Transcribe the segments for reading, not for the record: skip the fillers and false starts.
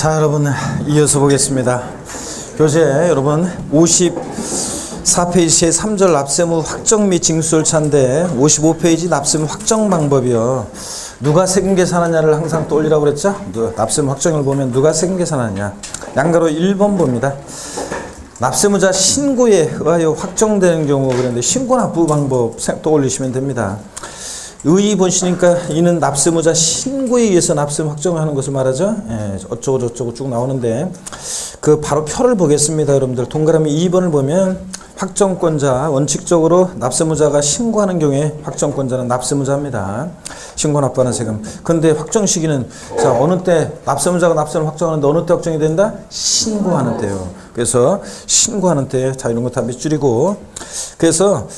자, 여러분 이어서 보겠습니다. 교재 여러분 54페이지의 3절 납세무 확정 및 징수절차인데 55페이지 납세무 확정 방법이요. 누가 세금 계산하냐를 항상 떠올리라고 그랬죠? 납세무 확정을 보면 누가 세금 계산하냐. 양가로 1번 봅니다. 납세무자 신고에 의하여 확정되는 경우 그런데 신고 납부 방법 떠올리시면 됩니다. 의의 보시니까 이는 납세무자 신고에 의해서 납세무 확정하는 것을 말하죠. 예, 어쩌고 저쩌고 쭉 나오는데 그 바로 표를 보겠습니다. 여러분들 동그라미 2번을 보면 확정권자 원칙적으로 납세무자가 신고하는 경우에 확정권자는 납세무자입니다. 신고 납부하는 세금. 근데 확정 시기는 자 어느 때 납세무자가 납세를 확정하는데 어느 때 확정이 된다? 신고하는 때요. 그래서 신고하는 때 자 이런 거 다 밑줄이고 그래서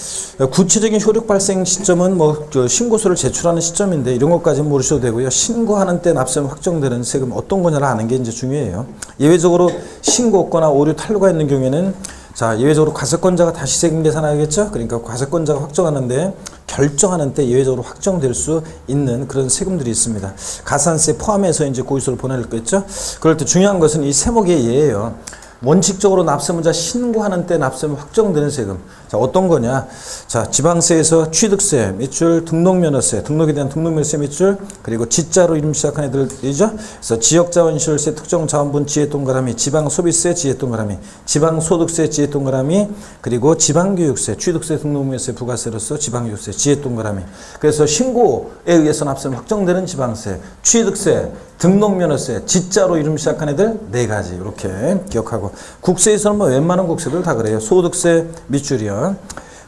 구체적인 효력 발생 시점은 뭐 신고서를 제출하는 시점인데 이런 것까지는 모르셔도 되고요. 신고하는 때 납세무 확정되는 세금 어떤 거냐를 아는 게 이제 중요해요. 예외적으로 신고 없거나 오류 탄로가 있는 경우에는 자, 예외적으로 과세권자가 다시 세금 계산하겠죠? 그러니까 과세권자가 확정하는데 결정하는 때 예외적으로 확정될 수 있는 그런 세금들이 있습니다. 가산세 포함해서 이제 고의소를 보낼 거겠죠? 그럴 때 중요한 것은 이 세목의 예예요. 원칙적으로 납세무자 신고하는 때 납세무 확정되는 세금. 자, 어떤 거냐? 자, 지방세에서 취득세, 밑줄, 등록면허세, 등록에 대한 등록면허세 밑줄, 그리고 지자로 이름 시작한 애들이죠. 그래서 지역자원시설세, 특정자원분 지혜 동그라미, 지방소비세 지혜 동그라미, 지방소득세 지혜 동그라미, 그리고 지방교육세, 취득세, 등록면허세, 부가세로서 지방교육세 지혜 동그라미. 그래서 신고에 의해서 납세무 확정되는 지방세, 취득세, 등록면허세, 지자로 이름 시작한 애들 4가지 이렇게 기억하고 국세에서는 뭐 웬만한 국세들 다 그래요. 소득세 밑줄이요.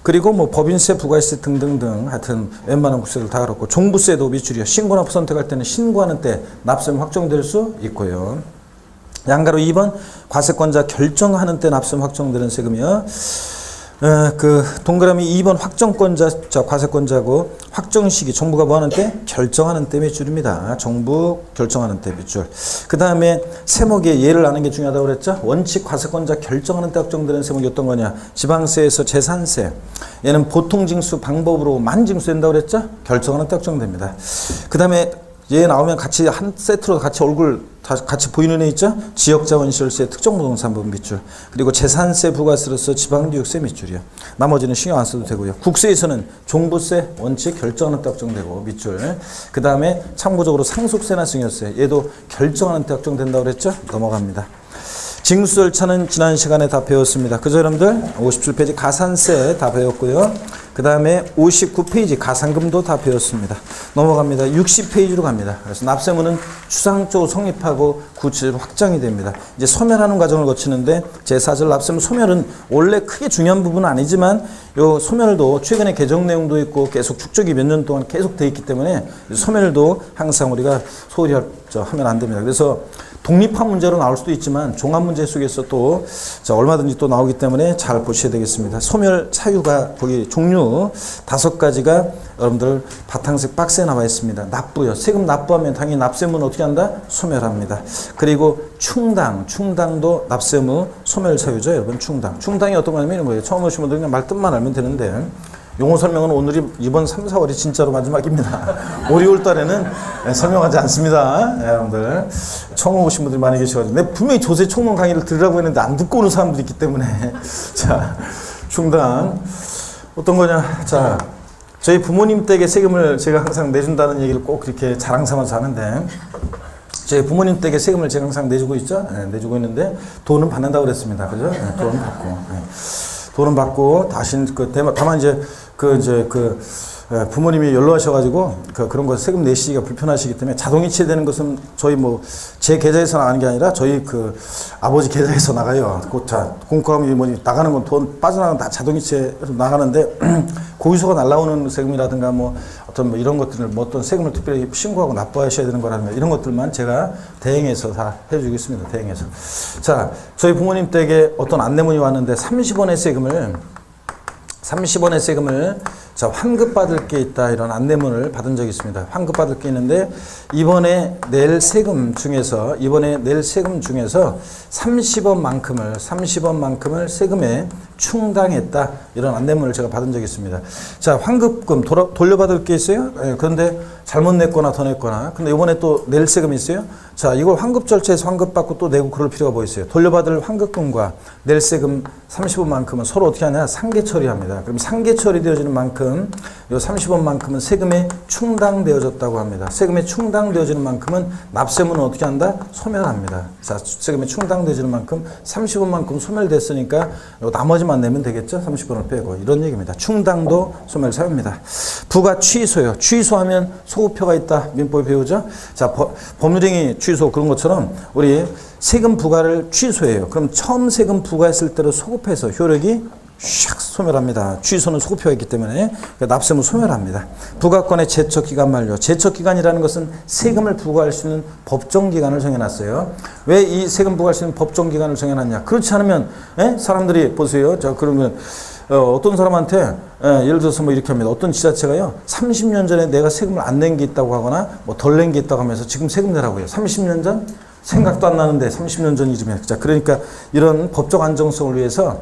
그리고 뭐 법인세, 부가세 등등등 하여튼 웬만한 국세들 다 그렇고 종부세도 밑줄이요. 신고납부 선택할 때는 신고하는 때 납세무 확정될 수 있고요. 양가로 2번 과세권자 결정하는 때 납세무 확정되는 세금이요. 그 동그라미 2번 확정권자, 자 과세권자고 확정시기 정부가 뭐 하는 때? 결정하는 때 밑줄입니다. 정부 결정하는 때 밑줄. 그 다음에 세목의 예를 아는 게 중요하다고 그랬죠? 원칙 과세권자 결정하는 때 확정되는 세목이 어떤 거냐? 지방세에서 재산세. 얘는 보통징수 방법으로 만징수된다고 그랬죠? 결정하는 때 확정됩니다. 그 다음에 얘 나오면 같이 한 세트로 같이 얼굴 같이 보이는 애 있죠? 지역자원시설세, 특정부동산분 밑줄. 그리고 재산세, 부가세로서 지방교육세 밑줄이요. 나머지는 신경 안 써도 되고요. 국세에서는 종부세, 원칙 결정하는 때 확정되고 밑줄. 그 다음에 참고적으로 상속세나 증여세. 얘도 결정하는 때 확정된다고 그랬죠? 넘어갑니다. 징수절차는 지난 시간에 다 배웠습니다. 그죠 여러분들? 57페이지 가산세 다 배웠고요. 그 다음에 59페이지 가산금도 다 배웠습니다. 넘어갑니다. 60페이지로 갑니다. 그래서 납세무는 추상적으로 성립하고 구체적으로 확정이 됩니다. 이제 소멸하는 과정을 거치는데 제4절 납세무 소멸은 원래 크게 중요한 부분은 아니지만 요 소멸도 최근에 개정 내용도 있고 계속 축적이 몇 년 동안 계속 돼 있기 때문에 소멸도 항상 우리가 소홀히 하면 안 됩니다. 그래서 독립한 문제로 나올 수도 있지만 종합 문제 속에서 또 얼마든지 또 나오기 때문에 잘 보셔야 되겠습니다. 소멸 사유가 거기 종류 5가지가 여러분들 바탕색 박스에 나와 있습니다. 납부요. 세금 납부하면 당연히 납세무는 어떻게 한다? 소멸합니다. 그리고 충당도 납세무 소멸 사유죠. 여러분 충당이 어떤 거냐면 이런 거예요. 처음 오신 분들은 그냥 말 뜻만 알면 되는데 용어 설명은 오늘이 이번 3, 4월이 진짜로 마지막입니다. 5, 6월 달에는 설명하지 않습니다. 여러분들 처음 오신 분들이 많이 계셔가지고 내가 분명히 조세 총론 강의를 들으라고 했는데 안 듣고 오는 사람들이 있기 때문에 자 충당 어떤 거냐. 자 저희 부모님 댁에 세금을 제가 항상 내준다는 얘기를 꼭 그렇게 자랑 삼아서 하는데 저희 부모님 댁에 세금을 제가 항상 내주고 있죠. 내주고 있는데 돈은 받는다고 그랬습니다. 그죠? 돈은 받고 돈은 받고 다시 다만 이제 부모님이 연로하셔가지고 그런 거 세금 내시기가 불편하시기 때문에 자동이체되는 것은 저희 제 계좌에서 나가는 게 아니라 저희 아버지 계좌에서 나가요. 공과금이 나가는 건 돈 빠져나가는 다 자동이체로 나가는데 고의소가 날라오는 세금이라든가 어떤 이런 것들을 어떤 세금을 특별히 신고하고 납부하셔야 되는 거라든가 이런 것들만 제가 대행해서 다 해주겠습니다. 대행해서. 자, 저희 부모님 댁에 어떤 안내문이 왔는데 30원의 세금을 자 환급받을 게 있다 이런 안내문을 받은 적이 있습니다. 환급받을 게 있는데 이번에 낼 세금 중에서 30원만큼을 세금에 충당했다. 이런 안내문을 제가 받은 적이 있습니다. 자, 환급금 돌려받을 게 있어요. 예, 그런데 잘못 냈거나 더 냈거나. 근데 이번에 또 낼 세금이 있어요. 자, 이걸 환급 절차에서 환급받고 또 내고 그럴 필요가 뭐 있어요. 돌려받을 환급금과 낼 세금 30원만큼은 서로 어떻게 하냐? 상계 처리합니다. 그럼 상계 처리되어지는 만큼 이 30원만큼은 세금에 충당되어졌다고 합니다. 세금에 충당되어지는 만큼은 납세문은 어떻게 한다? 소멸합니다. 자, 세금에 충당되어지는 만큼 30원만큼 소멸됐으니까 나머지만 내면 되겠죠? 30원을 빼고. 이런 얘기입니다. 충당도 소멸 사유입니다. 부가 취소요. 취소하면 소급표가 있다. 민법에 배우죠? 자, 법률행위 취소 그런 것처럼 우리 세금 부과를 취소해요. 그럼 처음 세금 부과했을 때로 소급해서 효력이 샥 소멸합니다. 취소는 소급표가 있기 때문에 납세문 소멸합니다. 부과권의 제척기간 만료. 제척기간이라는 것은 세금을 부과할 수 있는 법정기간을 정해놨어요. 왜 이 세금 부과할 수 있는 법정기간을 정해놨냐? 그렇지 않으면 사람들이 보세요. 자, 그러면 어떤 사람한테 예를 들어서 뭐 이렇게 합니다. 어떤 지자체가요 30년 전에 내가 세금을 안 낸 게 있다고 하거나 뭐 덜 낸 게 있다고 하면서 지금 세금 내라고 해요. 30년 전? 생각도 안 나는데 30년 전이면. 자, 그러니까 이런 법적 안정성을 위해서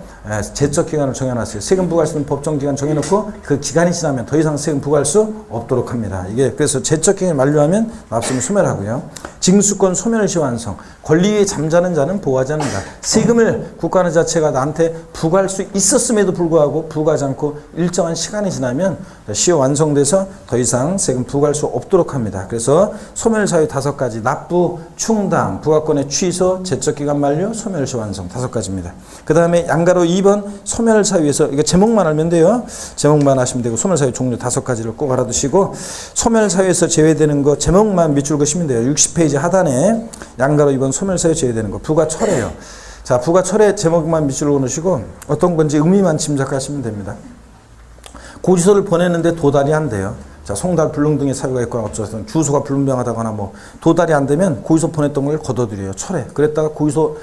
제척 기간을 정해놨어요. 세금 부과할 수 있는 법정 기간 정해놓고 그 기간이 지나면 더 이상 세금 부과할 수 없도록 합니다. 이게 그래서 제척 기간이 만료하면 납세문 소멸하고요. 징수권 소멸시 완성. 권리에 잠자는 자는 보호하지 않는다. 세금을 국가는 자체가 나한테 부과할 수 있었음에도 불구하고 부과하지 않고 일정한 시간이 지나면 시효 완성돼서 더 이상 세금 부과할 수 없도록 합니다. 그래서 소멸 사유 5가지. 납부, 충당, 부과권의 취소, 제척기간 만료, 소멸시 완성 5가지입니다. 그 다음에 양가로 2번 소멸 사유에서 이거 제목만 알면 돼요. 제목만 하시면 되고 소멸 사유 종류 5가지를 꼭 알아두시고 소멸 사유에서 제외되는 거 제목만 밑줄 그시면 돼요. 60페이지 하단에 양가로 2번 소멸 사유 제외되는 거 부과 철회요. 자, 부과 철회 제목만 밑줄 그으시고 어떤 건지 의미만 짐작하시면 됩니다. 고지서를 보냈는데 도달이 안 돼요. 자, 송달, 불능 등의 사유가 있거나 어쩌든 주소가 불분명하다거나 뭐 도달이 안 되면 고의소 보냈던 걸 거둬들여요. 철회. 그랬다가 고의소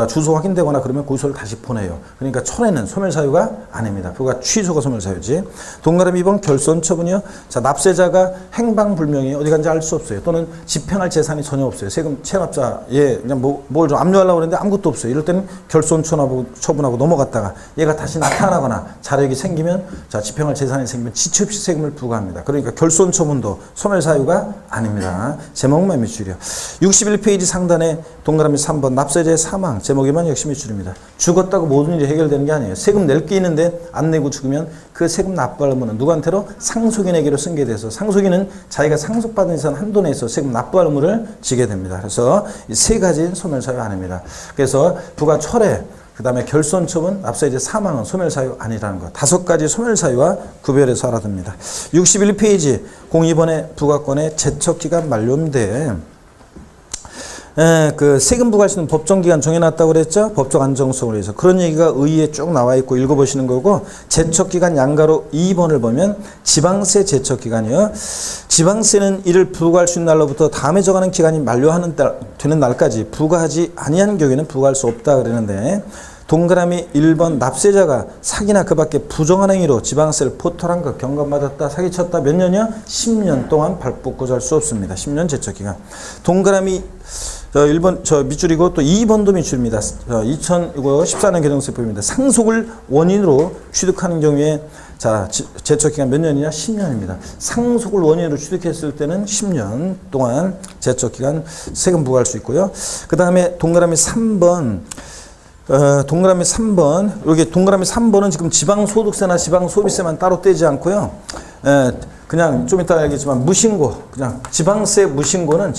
주소 확인되거나 그러면 고의소를 다시 보내요. 그러니까 철회는 소멸 사유가 아닙니다. 부가 취소가 소멸 사유지. 동그라미 2번 결손 처분이요. 자, 납세자가 행방불명이 어디 간지 알 수 없어요. 또는 집행할 재산이 전혀 없어요. 세금 체납자에 그냥 뭘 좀 압류하려고 그랬는데 아무것도 없어요. 이럴 때는 결손 처분하고 넘어갔다가 얘가 다시 나타나거나 자력이 생기면 자, 집행할 재산이 생기면 지체 없이 세금을 부과합니다. 그러니까 결손 처분도 소멸 사유가 아닙니다. 제목만 밑줄이요. 61페이지 상단에 동그라미 3번 납세자의 사망 제목에만 역시 밑줄입니다. 죽었다고 모든 일이 해결되는 게 아니에요. 세금 낼 게 있는데 안 내고 죽으면 그 세금 납부할무는 누구한테로? 상속인에게로 승계돼서 상속인은 자기가 상속받은 이상 한도 내에서 세금 납부할 의무를 지게 됩니다. 그래서 이 3가지는 소멸사유 아닙니다. 그래서 부가 철회, 그 다음에 결손 처분, 납세자의 사망은 소멸사유 아니라는 것. 5가지 소멸사유와 구별해서 알아둡니다. 61페이지 02번의 부과권의 제척기간 만료인데 그 세금 부과할 수 있는 법정기간 정해놨다고 그랬죠? 법적 안정성을 위해서. 그런 얘기가 의의에 쭉 나와 있고 읽어보시는 거고, 제척기간 양가로 2번을 보면 지방세 제척기간이요. 지방세는 이를 부과할 수 있는 날로부터 다음에 정하는 기간이 만료하는 되는 날까지 부과하지 아니하는 경우에는 부과할 수 없다 그러는데, 동그라미 1번 납세자가 사기나 그 밖에 부정한 행위로 지방세를 포탈한 것, 경감받았다, 사기쳤다 몇 년이요? 10년 동안 발부고지할 수 없습니다. 10년 제척기간. 동그라미 1번 밑줄이고 또 2번도 밑줄입니다. 2014년 개정세법입니다. 상속을 원인으로 취득하는 경우에 자, 제척기간 몇 년이냐? 10년입니다. 상속을 원인으로 취득했을 때는 10년 동안 제척기간 세금 부과할 수 있고요. 그 다음에 동그라미 3번 동그라미 3번, 여기 동그라미 3번은 지금 지방소득세나 지방소비세만 따로 떼지 않고요. 그냥 좀 이따 알겠지만 무신고, 그냥 지방세 무신고 요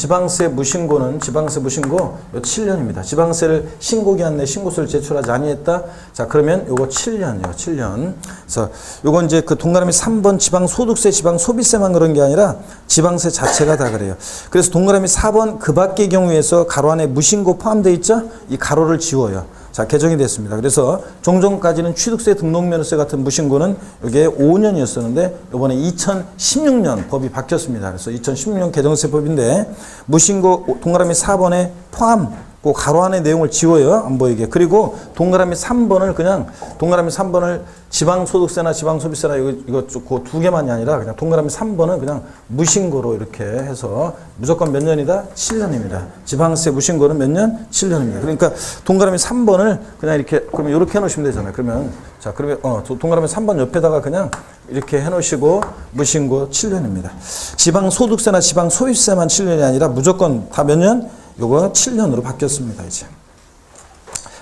7년입니다. 지방세를 신고기한 내 신고서를 제출하지 아니했다. 자, 그러면 요거 7년이요. 7년. 그래서 요건 이제 그 동그라미 3번 지방소득세, 지방소비세만 그런 게 아니라 지방세 자체가 다 그래요. 그래서 동그라미 4번 그 밖의 경우에서 가로 안에 무신고 포함되어 있죠? 이 가로를 지워요. 자, 개정이 됐습니다. 그래서 종전까지는 취득세, 등록면허세 같은 무신고는 이게 5년이었었는데 이번에 2016년 법이 바뀌었습니다. 그래서 2016년 개정세법인데 무신고 동그라미 4번에 포함 그 가로 안에 내용을 지워요. 안 보이게. 그리고 동그라미 3번을 그냥 동그라미 3번을 지방소득세나 지방소비세나 이거 그 두 개만이 아니라 그냥 동그라미 3번은 그냥 무신고로 이렇게 해서 무조건 몇 년이다? 7년입니다. 지방세 무신고는 몇 년? 7년입니다. 그러니까 동그라미 3번을 그냥 이렇게 그러면 이렇게 해 놓으시면 되잖아요. 그러면 자, 그러면 동그라미 3번 옆에다가 그냥 이렇게 해 놓으시고 무신고 7년입니다. 지방소득세나 지방소비세만 7년이 아니라 무조건 다 몇 년? 요거 7년으로 바뀌었습니다, 이제.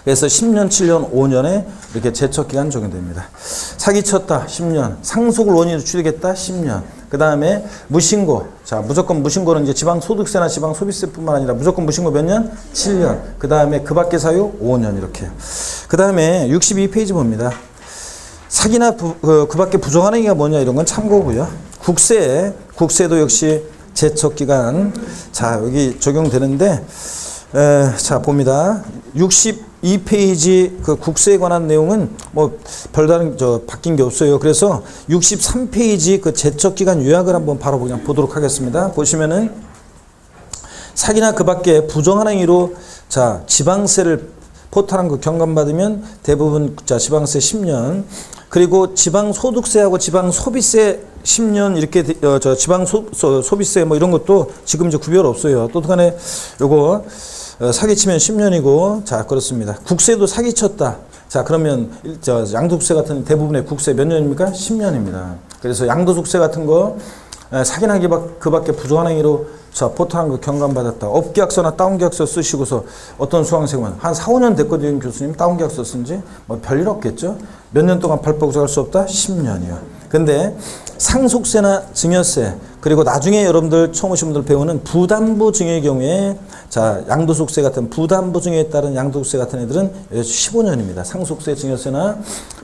그래서 10년, 7년, 5년에 이렇게 제척기간 적용됩니다. 사기쳤다, 10년. 상속을 원인으로 추리겠다, 10년. 그 다음에 무신고. 자, 무조건 무신고는 이제 지방소득세나 지방소비세뿐만 아니라 무조건 무신고 몇 년? 7년. 그 다음에 그 밖의 사유 5년 이렇게. 그 다음에 62페이지 봅니다. 사기나 그 밖에 부정하는 얘기가 뭐냐 이런 건 참고고요. 국세도 역시 제척기간. 자, 여기 적용되는데, 자, 봅니다. 62페이지 그 국세에 관한 내용은 뭐 별다른 바뀐 게 없어요. 그래서 63페이지 그 제척기간 요약을 한번 바로 그냥 보도록 하겠습니다. 보시면은 사기나 그 밖에 부정한 행위로 자, 지방세를 포탈한 거 경감받으면 대부분 자, 지방세 10년. 그리고 지방소득세하고 지방소비세 10년 이렇게 지방소비세 뭐 이런 것도 지금 이제 구별 없어요. 또 간에 요거 사기치면 10년이고 자, 그렇습니다. 국세도 사기쳤다. 자, 그러면 양도세 같은 대부분의 국세 몇 년입니까? 10년입니다. 그래서 양도소득세 같은 거 사기나 그 밖에 부정한 행위로 자, 포탈한 거 경감받았다. 업계약서나 다운계약서 쓰시고서 어떤 수강생은 한 4, 5년 됐거든요. 교수님 다운계약서 쓴지 뭐 별일 없겠죠. 몇 년 동안 발부할 수 없다? 10년이요. 근데 상속세나 증여세 그리고 나중에 여러분들 처음 오신 분들 배우는 부담부 증여의 경우에 자, 양도소득세 같은 부담부 증여에 따른 양도소득세 같은 애들은 15년입니다. 상속세 증여세나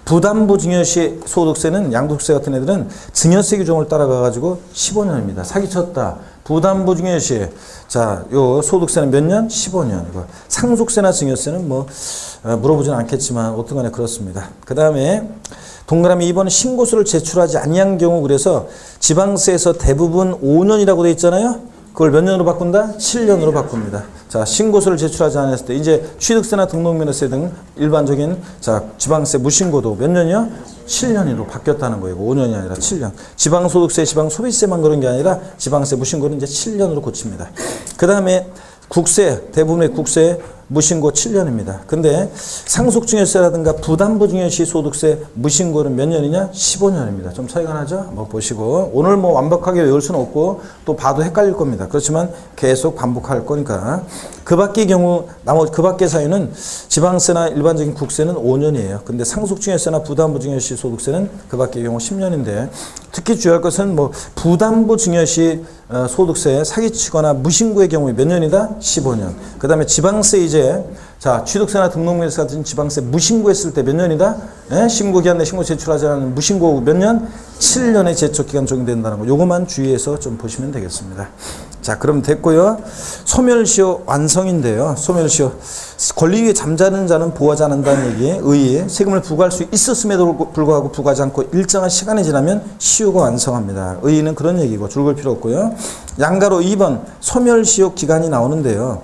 부담부 증여시 소득세는 양도소득세 같은 애들은 증여세 규정을 따라가 가지고 15년입니다. 사기쳤다. 부담부 증여시 자, 요 소득세는 몇 년? 15년. 이거 상속세나 증여세는 뭐 물어보지는 않겠지만 어떤 간에 그렇습니다. 그 다음에 동그라미 2번은 신고서를 제출하지 아니한 경우 그래서 지방세에서 대부분 5년이라고 되어 있잖아요. 그걸 몇 년으로 바꾼다? 7년으로 바꿉니다. 자, 신고서를 제출하지 않았을 때 이제 취득세나 등록면허세 등 일반적인 자, 지방세 무신고도 몇 년이요? 7년으로 바뀌었다는 거예요. 5년이 아니라 7년. 지방소득세, 지방소비세만 그런 게 아니라 지방세 무신고는 이제 7년으로 고칩니다. 그 다음에 국세, 대부분의 국세 무신고 7년입니다. 근데 상속증여세라든가 부담부증여시 소득세 무신고는 몇 년이냐? 15년입니다. 좀 차이가 나죠? 뭐 보시고 오늘 뭐 완벽하게 외울 수는 없고 또 봐도 헷갈릴 겁니다. 그렇지만 계속 반복할 거니까 그 밖의 경우 나머지 그 밖의 사유는 지방세나 일반적인 국세는 5년이에요. 근데 상속증여세나 부담부증여시 소득세는 그 밖의 경우 10년인데 특히 주의할 것은 뭐 부담부증여시 소득세 사기치거나 무신고의 경우에 몇 년이다? 15년. 그 다음에 지방세 이제 자, 취득세나 등록면허세 같은 지방세 무신고했을 때 몇 년이다? 예? 신고기한 내 신고 제출하지 않은 무신고 몇 년? 7년의 제척기간 적용된다는 거. 요거만 주의해서 좀 보시면 되겠습니다. 자, 그럼 됐고요. 소멸시효 완성인데요. 소멸시효. 권리 위에 잠자는 자는 보호하지 않는다는 얘기에 의의 세금을 부과할 수 있었음에도 불구하고 부과하지 않고 일정한 시간이 지나면 시효가 완성합니다. 의의는 그런 얘기고 줄글 필요 없고요. 양가로 2번 소멸시효 기간이 나오는데요.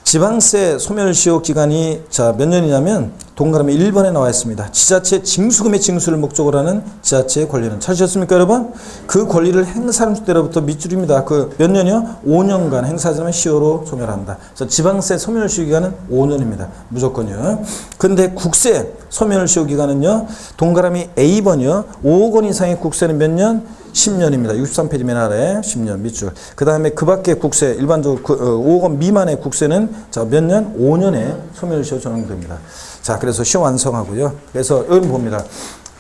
지방세 소멸시효 기간이 자, 몇 년이냐면 동그라미 1번에 나와 있습니다. 지자체 징수금의 징수를 목적으로 하는 지자체의 권리는 찾으셨습니까, 여러분? 그 권리를 행사할 때로부터 밑줄입니다. 그 몇 년이요? 5년간 행사하자면 시효로 소멸한다. 그래서 지방세 소멸시효 기간은 5년입니다. 무조건이요. 근데 국세 소멸시효 기간은요. 동그라미 A번이요. 5억 원 이상의 국세는 몇 년? 10년입니다. 63페이지 맨 아래 10년 밑줄. 그 다음에 그 밖의 국세, 일반적으로 5억 원 미만의 국세는 자, 몇 년? 5년에 소멸시효 적용됩니다. 자, 그래서 시효 완성하고요. 그래서 여기 봅니다.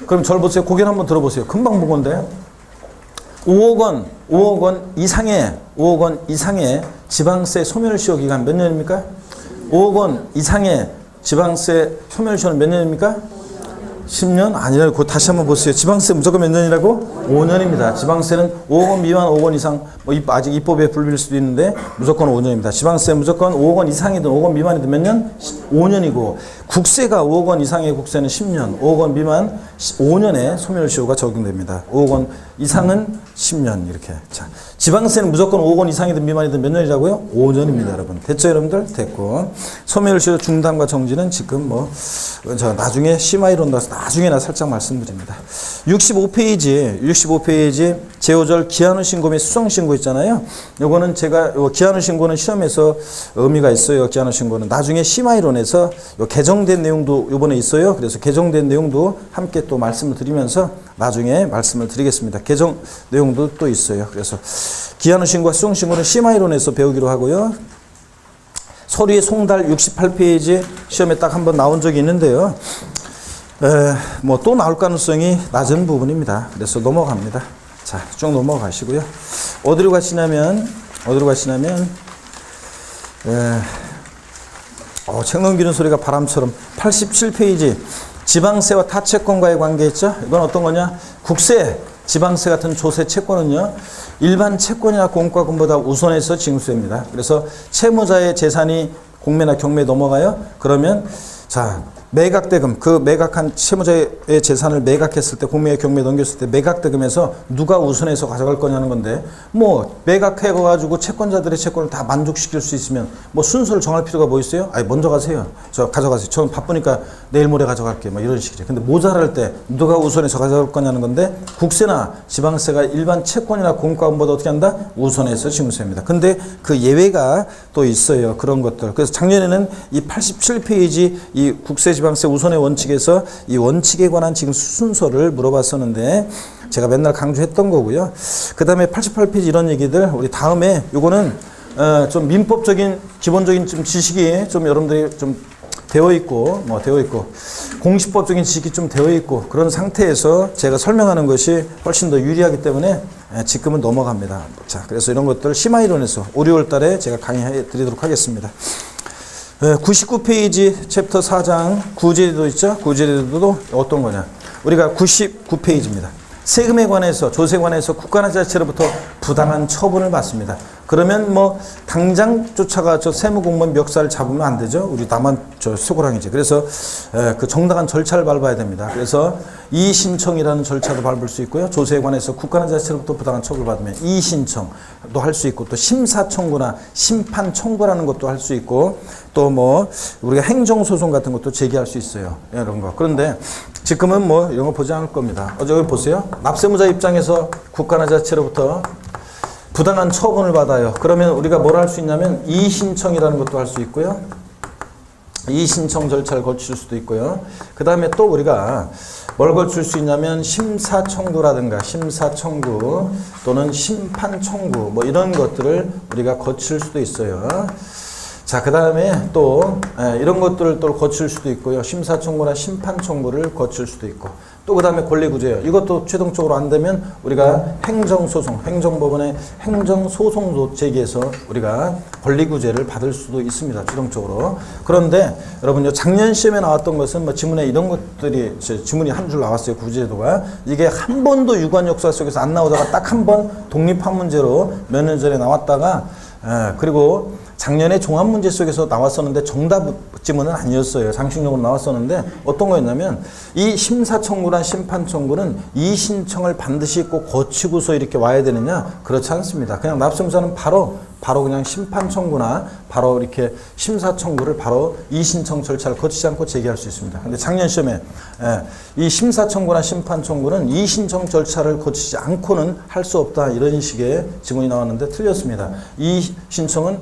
그럼 저를 보세요. 고개를 한번 들어보세요. 금방 본 건데. 5억 원 이상의 지방세 소멸시효 기간 몇 년입니까? 5억 원 이상의 지방세 소멸시효는 몇 년입니까? 10년? 아니라고 그거 다시 한번 보세요. 지방세 무조건 몇 년이라고? 5년입니다. 지방세는 5억 원 미만 5억 원 이상 뭐 아직 입법에 불릴 수도 있는데 무조건 5년입니다. 지방세 무조건 5억 원 이상이든 5억 원 미만이든 몇 년? 5년이고 국세가 5억 원 이상의 국세는 10년, 5억 원 미만 5년의 소멸시효가 적용됩니다. 5억 원 이상은 10년 이렇게. 자, 지방세는 무조건 5억 원 이상이든 미만이든 몇 년이라고요? 5년입니다, 여러분. 됐죠, 여러분들? 됐고. 소멸시효 중단과 정지는 지금 뭐 저 나중에 심화이론 나서 나중에 살짝 말씀드립니다. 65페이지 제5절 기한후 신고 및 수정 신고 있잖아요. 요거는 제가 기한후 신고는 시험에서 의미가 있어요. 기한후 신고는 나중에 심화이론에서 개정된 내용도 요번에 있어요. 그래서 개정된 내용도 함께 또 말씀을 드리면서 나중에 말씀을 드리겠습니다. 개정 내용도 또 있어요. 그래서 기한후 신고와 수정 신고는 심화이론에서 배우기로 하고요. 서류의 송달 68페이지 시험에 딱 한번 나온 적이 있는데요. 뭐 또 나올 가능성이 낮은 부분입니다. 그래서 넘어갑니다. 자, 쭉 넘어가시고요. 어디로 가시냐면 책 넘기는 소리가 바람처럼 87페이지 지방세와 타채권과의 관계 있죠? 이건 어떤 거냐? 국세, 지방세 같은 조세 채권은요, 일반 채권이나 공과금보다 우선해서 징수됩니다. 그래서 채무자의 재산이 공매나 경매에 넘어가요. 그러면 자, 매각대금, 그 매각한 채무자의 재산을 매각했을 때, 공매에 경매에 넘겼을 때 매각대금에서 누가 우선해서 가져갈 거냐는 건데, 뭐 매각해가지고 채권자들의 채권을 다 만족시킬 수 있으면 뭐 순서를 정할 필요가 뭐 있어요? 아니, 먼저 가세요. 저 가져가세요. 저는 바쁘니까 내일 모레 가져갈게요. 뭐 이런 식이죠. 근데 모자랄 때 누가 우선해서 가져갈 거냐는 건데, 국세나 지방세가 일반 채권이나 공과금보다 어떻게 한다? 우선해서 징수합니다. 근데 그 예외가 또 있어요. 그런 것들. 그래서 작년에는 이 87페이지 이 국세 지방세 우선의 원칙에서 이 원칙에 관한 징수 순서를 물어봤었는데 제가 맨날 강조했던 거고요. 그 다음에 88페이지 이런 얘기들 우리 다음에 요거는 좀 민법적인 기본적인 좀 지식이 좀 여러분들이 좀 되어 있고 공시법적인 지식이 좀 되어 있고 그런 상태에서 제가 설명하는 것이 훨씬 더 유리하기 때문에 지금은 넘어갑니다. 자, 그래서 이런 것들 심화이론에서 5, 6월 달에 제가 강의해 드리도록 하겠습니다. 99페이지 챕터 4장 구제도 있죠? 구제도도 어떤 거냐? 우리가 99페이지입니다. 세금에 관해서, 조세에 관해서 국가나 지자체로부터 부당한 처분을 받습니다. 그러면 뭐 당장 쫓아가 저 세무공무원 멱살을 잡으면 안 되죠. 우리 나만 저 수고랑이지. 그래서 그 정당한 절차를 밟아야 됩니다. 그래서 이의신청이라는 절차도 밟을 수 있고요. 조세에 관해서 국가나 지자체로부터 부당한 처분을 받으면 이의신청도 할 수 있고, 또 심사청구나 심판청구라는 것도 할 수 있고, 또 뭐 우리가 행정소송 같은 것도 제기할 수 있어요. 이런 거. 그런데 지금은 뭐 이런 거 보지 않을 겁니다. 여기 보세요. 납세무자 입장에서 국가나 지자체로부터 부당한 처분을 받아요. 그러면 우리가 뭘 할 수 있냐면 이의신청이라는 것도 할 수 있고요. 이의신청 절차를 거칠 수도 있고요. 그 다음에 또 우리가 뭘 거칠 수 있냐면 심사청구라든가 심사청구 또는 심판청구 뭐 이런 것들을 우리가 거칠 수도 있어요. 자, 그 다음에 또 이런 것들을 또 거칠 수도 있고요. 심사청구나 심판청구를 거칠 수도 있고, 또 그 다음에 권리구제요. 이것도 최종적으로 안 되면 우리가 행정소송, 행정법원의 행정소송도 제기해서 우리가 권리구제를 받을 수도 있습니다. 최종적으로. 그런데 여러분, 작년 시험에 나왔던 것은 뭐 지문에 이런 것들이 지문이 한 줄 나왔어요. 구제도가. 이게 한 번도 유관 역사 속에서 안 나오다가 딱 한 번 독립한 문제로 몇 년 전에 나왔다가 그리고 작년에 종합문제 속에서 나왔었는데 정답 지문은 아니었어요. 상식적으로 나왔었는데 어떤 거였냐면 이 심사청구란 심판청구는 이의신청을 반드시 꼭 거치고서 이렇게 와야 되느냐? 그렇지 않습니다. 그냥 납세무자는 바로 그냥 심판청구나 바로 이렇게 심사청구를 바로 이의신청 절차를 거치지 않고 제기할 수 있습니다. 근데 작년 시험에 이 심사청구나 심판청구는 이의신청 절차를 거치지 않고는 할 수 없다 이런 식의 지문이 나왔는데 틀렸습니다. 이의신청은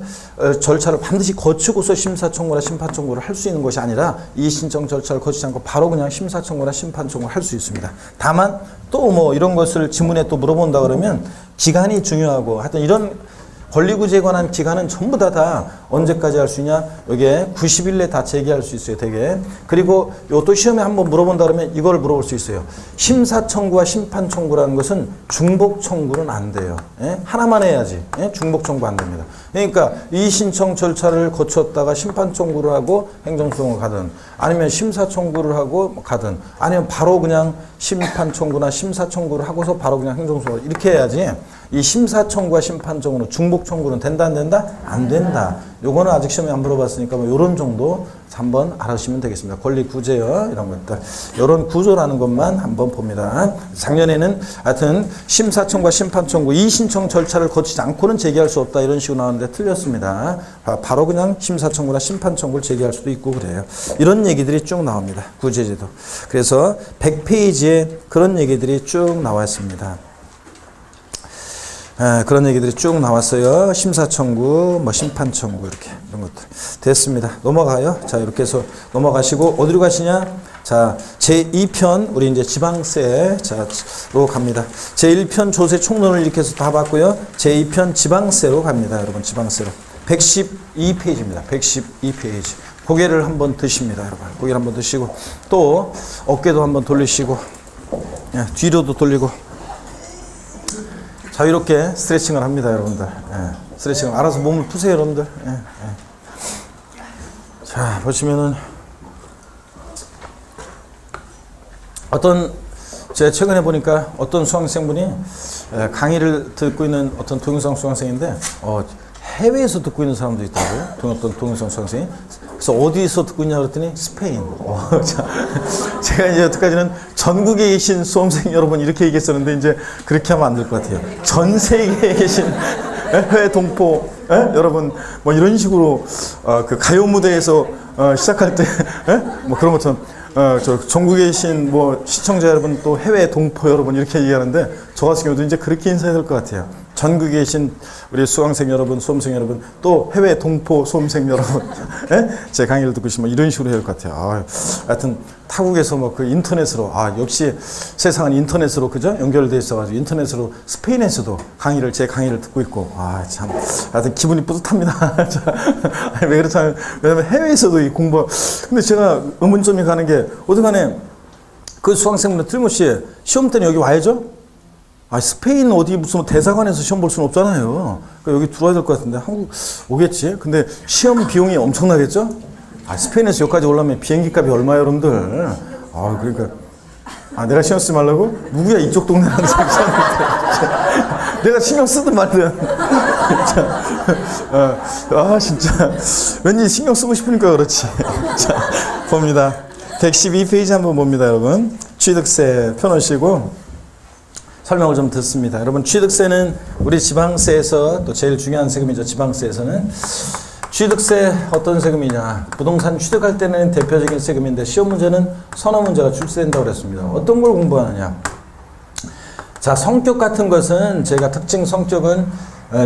절차를 반드시 거치고서 심사청구나 심판청구를 할 수 있는 것이 아니라 이의신청 절차를 거치지 않고 바로 그냥 심사청구나 심판청구를 할 수 있습니다. 다만 또 뭐 이런 것을 지문에 또 물어본다 그러면 기간이 중요하고 하여튼 이런 권리구제에 관한 기간은 전부 다 언제까지 할 수 있냐? 여기에 90일 내에 다 제기할 수 있어요, 되게. 그리고 또 시험에 한번 물어본다 그러면 이걸 물어볼 수 있어요. 심사청구와 심판청구라는 것은 중복청구는 안 돼요. 예? 하나만 해야지. 예? 중복청구 안 됩니다. 그러니까 이의신청 절차를 거쳤다가 심판청구를 하고 행정소송을 가든 아니면 심사청구를 하고 가든 아니면 바로 그냥 심판청구나 심사청구를 하고서 바로 그냥 행정소송을 이렇게 해야지 이 심사 청구와 심판 청구는 중복 청구는 된다 안 된다? 안 된다. 요거는 아직 시험에 안 물어봤으니까 뭐 요런 정도 한번 알아주시면 되겠습니다. 권리 구제요 이런 것들. 요런 구조라는 것만 한번 봅니다. 작년에는 하여튼 심사 청구와 심판 청구 이 신청 절차를 거치지 않고는 제기할 수 없다 이런 식으로 나왔는데 틀렸습니다. 바로 그냥 심사 청구나 심판 청구를 제기할 수도 있고 그래요. 이런 얘기들이 쭉 나옵니다. 구제제도. 그래서 100페이지에 그런 얘기들이 쭉 나와 있습니다. 그런 얘기들이 쭉 나왔어요. 심사 청구, 뭐 심판 청구 이렇게 이런 것들 됐습니다. 넘어가요. 자 이렇게 해서 넘어가시고 어디로 가시냐? 자 제2편 우리 이제 지방세로 갑니다. 제1편 조세 총론을 이렇게 해서 다 봤고요. 제2편 지방세로 갑니다. 여러분 지방세로 112페이지입니다. 112페이지. 고개를 한번 드십니다. 여러분 고개를 한번 드시고 또 어깨도 한번 돌리시고 뒤로도 돌리고 자유롭게 스트레칭을 합니다, 여러분들. 스트레칭을 알아서 몸을 푸세요, 여러분들. 자, 보시면은 제가 최근에 보니까 어떤 수강생분이 강의를 듣고 있는 어떤 동영상 수강생인데 해외에서 듣고 있는 사람도 있다고요. 어떤 동영상 수강생이. 그래서 어디서 듣고 있냐 그랬더니 스페인. 제가 이제 여태까지는 전국에 계신 수험생 여러분 이렇게 얘기했었는데 이제 그렇게 하면 안 될 것 같아요. 전 세계에 계신 해외 동포 여러분 뭐 이런 식으로 그 가요 무대에서 시작할 때 뭐 그런 것처럼 저 전국에 계신 뭐 시청자 여러분 또 해외 동포 여러분 이렇게 얘기하는데 저 같은 경우도 이제 그렇게 인사해야 될 것 같아요. 전국에 계신 우리 수강생 여러분, 수험생 여러분, 또 해외 동포 수험생 여러분, 제 강의를 듣고 있으면 이런 식으로 해야 될 것 같아요. 하여튼 타국에서 뭐 그 인터넷으로 역시 세상은 인터넷으로 그죠 연결돼 있어가지고 인터넷으로 스페인에서도 제 강의를 듣고 있고 참 하여튼 기분이 뿌듯합니다. 왜 그렇다면 왜냐면 해외에서도 이 공부 근데 제가 의문점이 가는 게 어디간에 그 수강생분들 틀림없이 시험 때는 여기 와야죠. 스페인 어디 무슨 대사관에서 시험 볼 수는 없잖아요. 그러니까 여기 들어와야 될 것 같은데 한국 오겠지. 근데 시험 비용이 엄청나겠죠? 스페인에서 여기까지 오려면 비행기 값이 얼마예요, 여러분들? 그러니까 내가 신경 쓰지 말라고? 누구야 이쪽 동네 하는 사람인데 내가 신경 쓰든 말든 진짜 왠지 신경 쓰고 싶으니까 그렇지. 자 봅니다. 112페이지 한번 봅니다, 여러분. 취득세 펴놓으시고 설명을 좀 듣습니다. 여러분 취득세는 우리 지방세에서 또 제일 중요한 세금이죠. 지방세에서는 취득세 어떤 세금이냐. 부동산 취득할 때는 대표적인 세금인데 시험 문제는 선호 문제가 출제된다고 그랬습니다. 어떤 걸 공부하느냐. 자 성격 같은 것은 제가 특징 성격은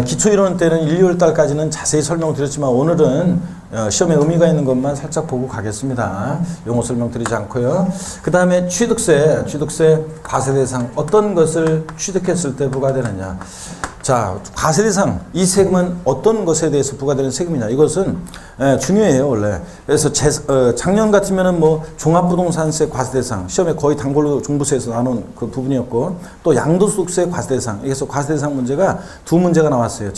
기초이론 때는 1, 2월 달까지는 자세히 설명을 드렸지만 오늘은 시험에 의미가 있는 것만 살짝 보고 가겠습니다. 용어 설명드리지 않고요. 그 다음에 취득세 과세 대상 어떤 것을 취득했을 때 부과되느냐. 자 과세 대상 이 세금은 어떤 것에 대해서 부과되는 세금이냐. 이것은 중요해요 원래. 그래서 작년 같으면은 뭐 종합부동산세 과세 대상 시험에 거의 단골로 종부세에서 나눈 그 부분이었고 또 양도소득세 과세 대상 그래서 과세 대상 문제가 두 문제가 나왔어요.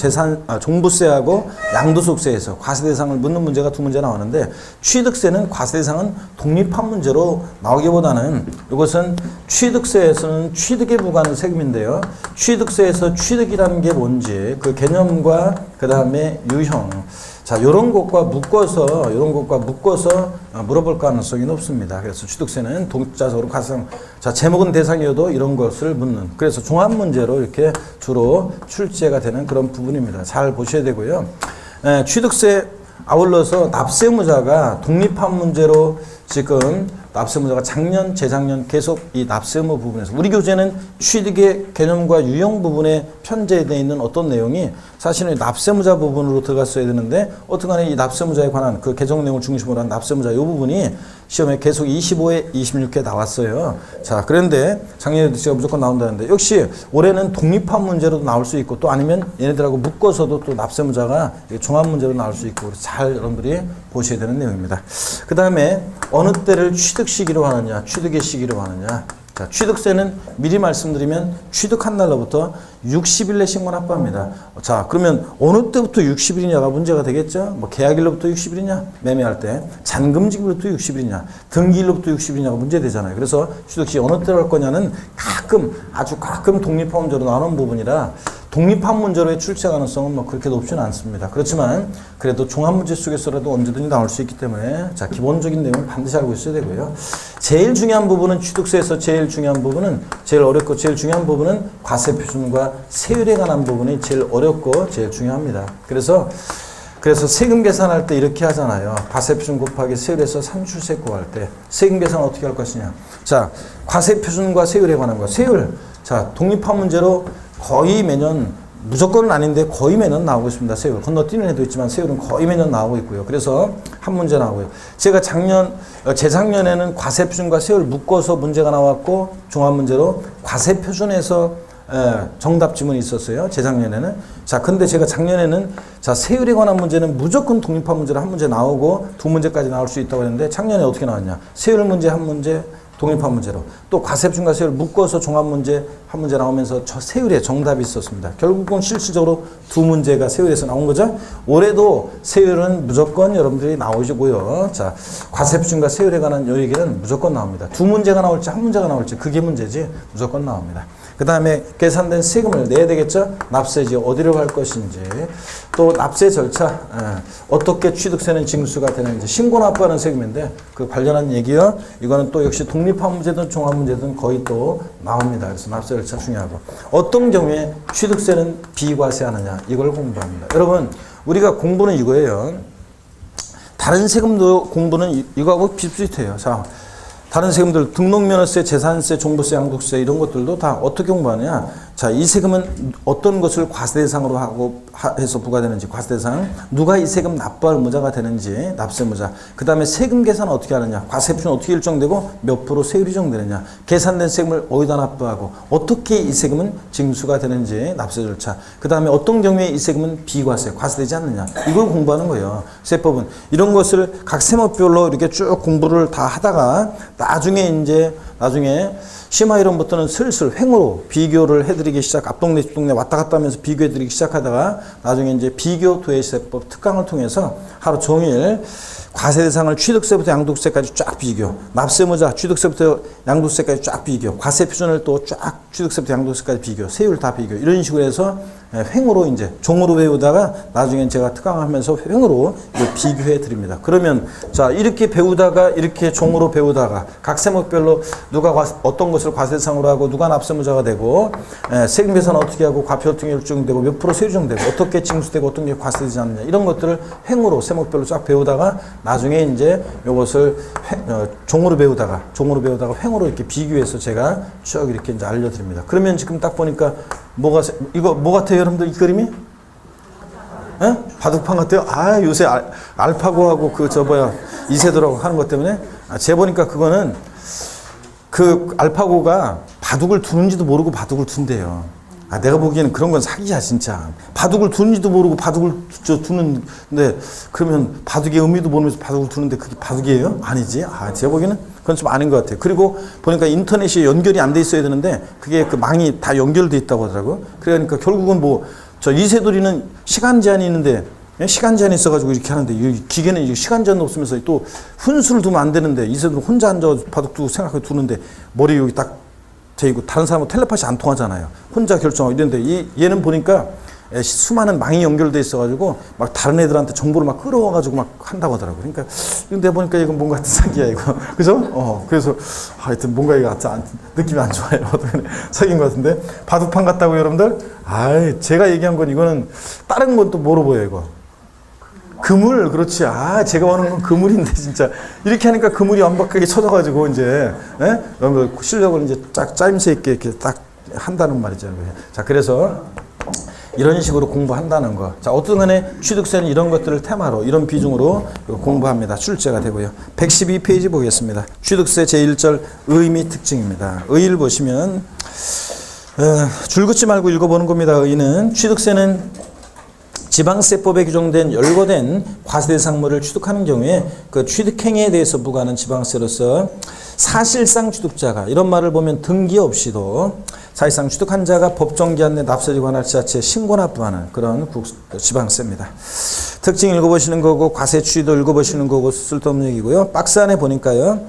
종부세하고 양도소득세에서 과세 대상을 묻는 문제가 두 문제 나왔는데 취득세는 과세 대상은 독립한 문제로 나오기보다는 이것은 취득세에서는 취득에 부과하는 세금인데요. 취득세에서 취득이라는 게 뭔지 그 개념과 그 다음에 유형 자 요런 것과 묶어서 물어볼 가능성이 높습니다. 그래서 취득세는 독자적으로 과세상 자 제목은 대상이어도 이런 것을 묻는 그래서 종합 문제로 이렇게 주로 출제가 되는 그런 부분입니다. 잘 보셔야 되고요. 취득세 아울러서 납세무자가 독립한 문제로 지금 납세무자가 작년, 재작년 계속 이 납세의무 부분에서 우리 교재는 취득의 개념과 유형 부분에 편제되어 있는 어떤 내용이 사실은 납세무자 부분으로 들어갔어야 되는데 어떻게간에 이 납세무자에 관한 그 개정 내용을 중심으로 한 납세무자 이 부분이 시험에 계속 25회, 26회 나왔어요. 자, 그런데 작년에도 제가 무조건 나온다는데 역시 올해는 독립한 문제로도 나올 수 있고 또 아니면 얘네들하고 묶어서도 또 납세무자가 종합 문제로 나올 수 있고 잘 여러분들이 보셔야 되는 내용입니다. 그 다음에 어느 때를 취득 시기로 하느냐, 취득의 시기로 하느냐. 자, 취득세는 미리 말씀드리면 취득한 날로부터 60일 내 신고 납부합니다. 자, 그러면 어느 때부터 60일이냐가 문제가 되겠죠? 뭐 계약일로부터 60일이냐? 매매할 때. 잔금지기로부터 60일이냐? 등기일로부터 60일이냐가 문제되잖아요. 그래서 취득시 어느 때로 할 거냐는 아주 가끔 독립한 문제로 나오는 부분이라 독립한 문제로의 출제 가능성은 뭐 그렇게 높지는 않습니다. 그렇지만 그래도 종합문제 속에서라도 언제든지 나올 수 있기 때문에 자, 기본적인 내용을 반드시 알고 있어야 되고요. 제일 중요한 부분은 취득세에서 제일 중요한 부분은 제일 어렵고 제일 중요한 부분은 과세 표준과 세율에 관한 부분이 제일 어렵고 제일 중요합니다. 그래서 세금 계산할 때 이렇게 하잖아요. 과세표준 곱하기 세율에서 산출세 구할 때 세금 계산 어떻게 할 것이냐. 자, 과세표준과 세율에 관한 거. 세율. 자, 독립한 문제로 거의 매년, 무조건은 아닌데 거의 매년 나오고 있습니다. 세율. 건너뛰는 애도 있지만 세율은 거의 매년 나오고 있고요. 그래서 한 문제 나오고요. 제가 재작년에는 과세표준과 세율 묶어서 문제가 나왔고 종합문제로 과세표준에서 정답 지문이 있었어요. 재작년에는. 자, 근데 제가 작년에는 자, 세율에 관한 문제는 무조건 독립한 문제로 한 문제 나오고 두 문제까지 나올 수 있다고 했는데 작년에 어떻게 나왔냐. 세율 문제 한 문제, 독립한 문제로. 또 과세표준과 세율 묶어서 종합 문제 한 문제 나오면서 저 세율에 정답이 있었습니다. 결국은 실질적으로 두 문제가 세율에서 나온 거죠. 올해도 세율은 무조건 여러분들이 나오시고요. 자, 과세표준과 세율에 관한 요 얘기는 무조건 나옵니다. 두 문제가 나올지 한 문제가 나올지 그게 문제지 무조건 나옵니다. 그 다음에 계산된 세금을 내야 되겠죠. 납세지 어디로 갈 것인지, 또 납세 절차, 어떻게 취득세는 징수가 되는지, 신고납부하는 세금인데 그 관련한 얘기요. 이거는 또 역시 독립한 문제든 종합 문제든 거의 또 나옵니다. 그래서 납세 절차 중요하고, 어떤 경우에 취득세는 비과세하느냐, 이걸 공부합니다. 여러분, 우리가 공부는 이거예요. 다른 세금도 공부는 이거하고 비슷해요. 자, 다른 세금들 등록면허세, 재산세, 종부세, 양도세 이런 것들도 다 어떻게 공부하느냐. 자, 이 세금은 어떤 것을 과세 대상으로 해서 부과되는지, 과세 대상, 누가 이 세금 납부할 무자가 되는지, 납세무자. 그 다음에 세금 계산은 어떻게 하느냐, 과세표준 어떻게 일정되고 몇 프로 세율이 정되느냐, 계산된 세금을 어디다 납부하고 어떻게 이 세금은 징수가 되는지, 납세 절차. 그 다음에 어떤 경우에 이 세금은 비과세, 과세되지 않느냐, 이걸 공부하는 거예요. 세법은 이런 것을 각 세목별로 이렇게 쭉 공부를 다 하다가 나중에 심화 이론부터는 슬슬 횡으로 비교를 해드리기 시작, 앞동네 뒷동네 왔다 갔다 하면서 비교해드리기 시작하다가 나중에 이제 비교 도외세법 특강을 통해서 하루 종일 과세 대상을 취득세부터 양도세까지 쫙 비교, 납세무자 취득세부터 양도세까지 쫙 비교, 과세 표준을 또 쫙 취득세부터 양도세까지 비교, 세율 다 비교, 이런 식으로 해서 횡으로 이제 종으로 배우다가 나중에 제가 특강하면서 횡으로 비교해 드립니다. 그러면 자, 이렇게 배우다가 이렇게 종으로 배우다가 각 세목별로 누가 어떤 것을 과세 대상으로 하고 누가 납세무자가 되고, 세금 계산 어떻게 하고 과표 어떻게 일정되고 몇 프로 세율 정되고 어떻게 징수되고 어떤 게 과세되지 않느냐, 이런 것들을 횡으로 세목별로 쫙 배우다가 나중에 이제 이것을 종으로 배우다가 횡으로 이렇게 비교해서 제가 쭉 이렇게 이제 알려드립니다. 그러면 지금 딱 보니까 이거 뭐 같아요, 여러분들? 이 그림이? 예? 바둑판 같아요? 아, 요새 알파고하고 이세돌하고 하는 것 때문에. 제 보니까 그거는 그 알파고가 바둑을 두는지도 모르고 바둑을 둔대요. 내가 보기에는 그런 건 사기야, 진짜. 바둑을 두는지도 모르고 바둑을 두는데, 그러면 바둑의 의미도 모르면서 바둑을 두는데 그게 바둑이에요? 아니지. 제가 보기에는 그건 좀 아닌 것 같아요. 그리고 보니까 인터넷이 연결이 안 돼 있어야 되는데, 그게 그 망이 다 연결돼 있다고 하더라고요. 그러니까 결국은 이세돌이는 시간 제한이 있는데, 시간 제한이 있어가지고 이렇게 하는데, 이 기계는 시간 제한도 없으면서 또 훈수를 두면 안 되는데, 이세돌은 혼자 앉아 바둑 두고 생각해 두는데, 머리 여기 딱 되고 다른 사람은 텔레파시 안 통하잖아요. 혼자 결정하고 이런데 얘는 보니까 수많은 망이 연결돼 있어가지고 막 다른 애들한테 정보를 막 끌어와가지고 막 한다고 하더라고요. 그러니까 근데 보니까 이건 뭔가 사기야 이거, 그죠? 그래서 하여튼 뭔가 이거 느낌이 안 좋아요. 사기인 것 같은데. 바둑판 같다고 여러분들? 제가 얘기한 건 이거는 다른 건 또 뭐로 보여요 이거? 그물, 그렇지. 제가 원하는 건 그물인데, 진짜. 이렇게 하니까 그물이 완벽하게 쳐져가지고, 이제, 실력을 이제 짜임새 있게 이렇게 딱 한다는 말이죠. 자, 그래서 이런 식으로 공부한다는 거. 자, 어떤 간에 취득세는 이런 것들을 테마로, 이런 비중으로 공부합니다. 출제가 되고요. 112페이지 보겠습니다. 취득세 제1절 의미 특징입니다. 의의를 보시면, 줄 긋지 말고 읽어보는 겁니다. 의의는 취득세는 지방세법에 규정된 열거된 과세대상물을 취득하는 경우에 그 취득행위에 대해서 부과하는 지방세로서 사실상 취득자가, 이런 말을 보면 등기 없이도 사실상 취득한 자가 법정기한 내 납세지 관할 지자체에 신고납부하는 그런 지방세입니다. 특징 읽어보시는 거고, 과세 추이도 읽어보시는 거고, 쓸데없는 얘기고요. 박스 안에 보니까요,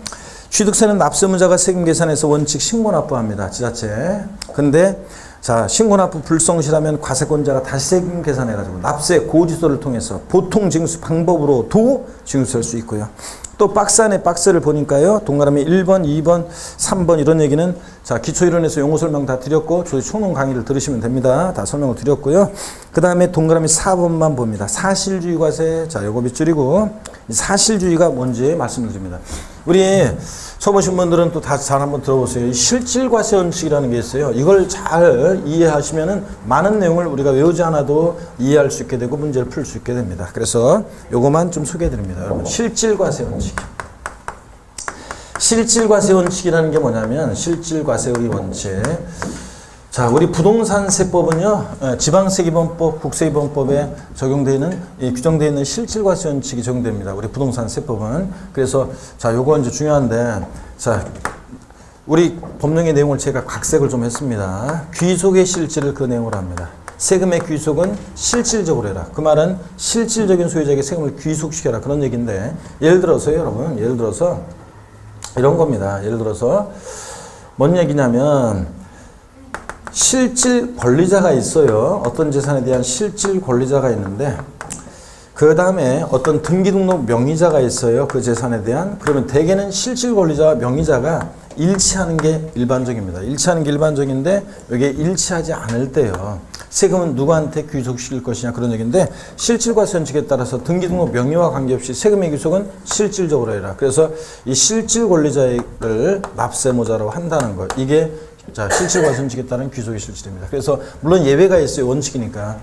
취득세는 납세무자가 세금 계산에서 원칙 신고납부합니다. 지자체. 근데 자, 신고납부 불성실하면 과세권자가 다시 세금 계산해가지고 납세 고지서를 통해서 보통 징수 방법으로도 징수할 수 있고요. 또 박스 안에 박스를 보니까요. 동그라미 1번, 2번, 3번 이런 얘기는 자, 기초이론에서 용어 설명 다 드렸고 저희 총론 강의를 들으시면 됩니다. 다 설명을 드렸고요. 그 다음에 동그라미 4번만 봅니다. 사실주의 과세. 자, 요거 밑줄이고 사실주의가 뭔지 말씀을 드립니다. 우리 처음 오신 분들은 또 다시 잘 한번 들어보세요. 실질과세 원칙이라는 게 있어요. 이걸 잘 이해하시면은 많은 내용을 우리가 외우지 않아도 이해할 수 있게 되고 문제를 풀 수 있게 됩니다. 그래서 요거만 좀 소개해 드립니다. 여러분, 실질과세 원칙. 실질과세 원칙이라는 게 뭐냐면 실질과세의 원칙. 자, 우리 부동산 세법은요, 지방세기본법, 국세기본법에 적용되어 있는, 규정되어 있는 실질과세 원칙이 적용됩니다. 우리 부동산 세법은. 그래서, 자, 요거 이제 중요한데, 자, 우리 법령의 내용을 제가 각색을 좀 했습니다. 귀속의 실질을 그 내용으로 합니다. 세금의 귀속은 실질적으로 해라. 그 말은 실질적인 소유자에게 세금을 귀속시켜라. 그런 얘기인데, 예를 들어서요, 여러분, 예를 들어서, 이런 겁니다. 예를 들어서, 뭔 얘기냐면, 실질 권리자가 있어요. 어떤 재산에 대한 실질 권리자가 있는데 그 다음에 어떤 등기등록 명의자가 있어요. 그 재산에 대한. 그러면 대개는 실질 권리자와 명의자가 일치하는 게 일반적입니다. 일치하는 게 일반적인데 이게 일치하지 않을 때요. 세금은 누구한테 귀속시킬 것이냐 그런 얘기인데 실질과세 원칙에 따라서 등기등록 명의와 관계없이 세금의 귀속은 실질적으로 해라. 그래서 이 실질 권리자를 납세모자라고 한다는 거. 이게 자, 실질과세 원칙에 따른 귀속의 실질입니다. 그래서 물론 예외가 있어요. 원칙이니까.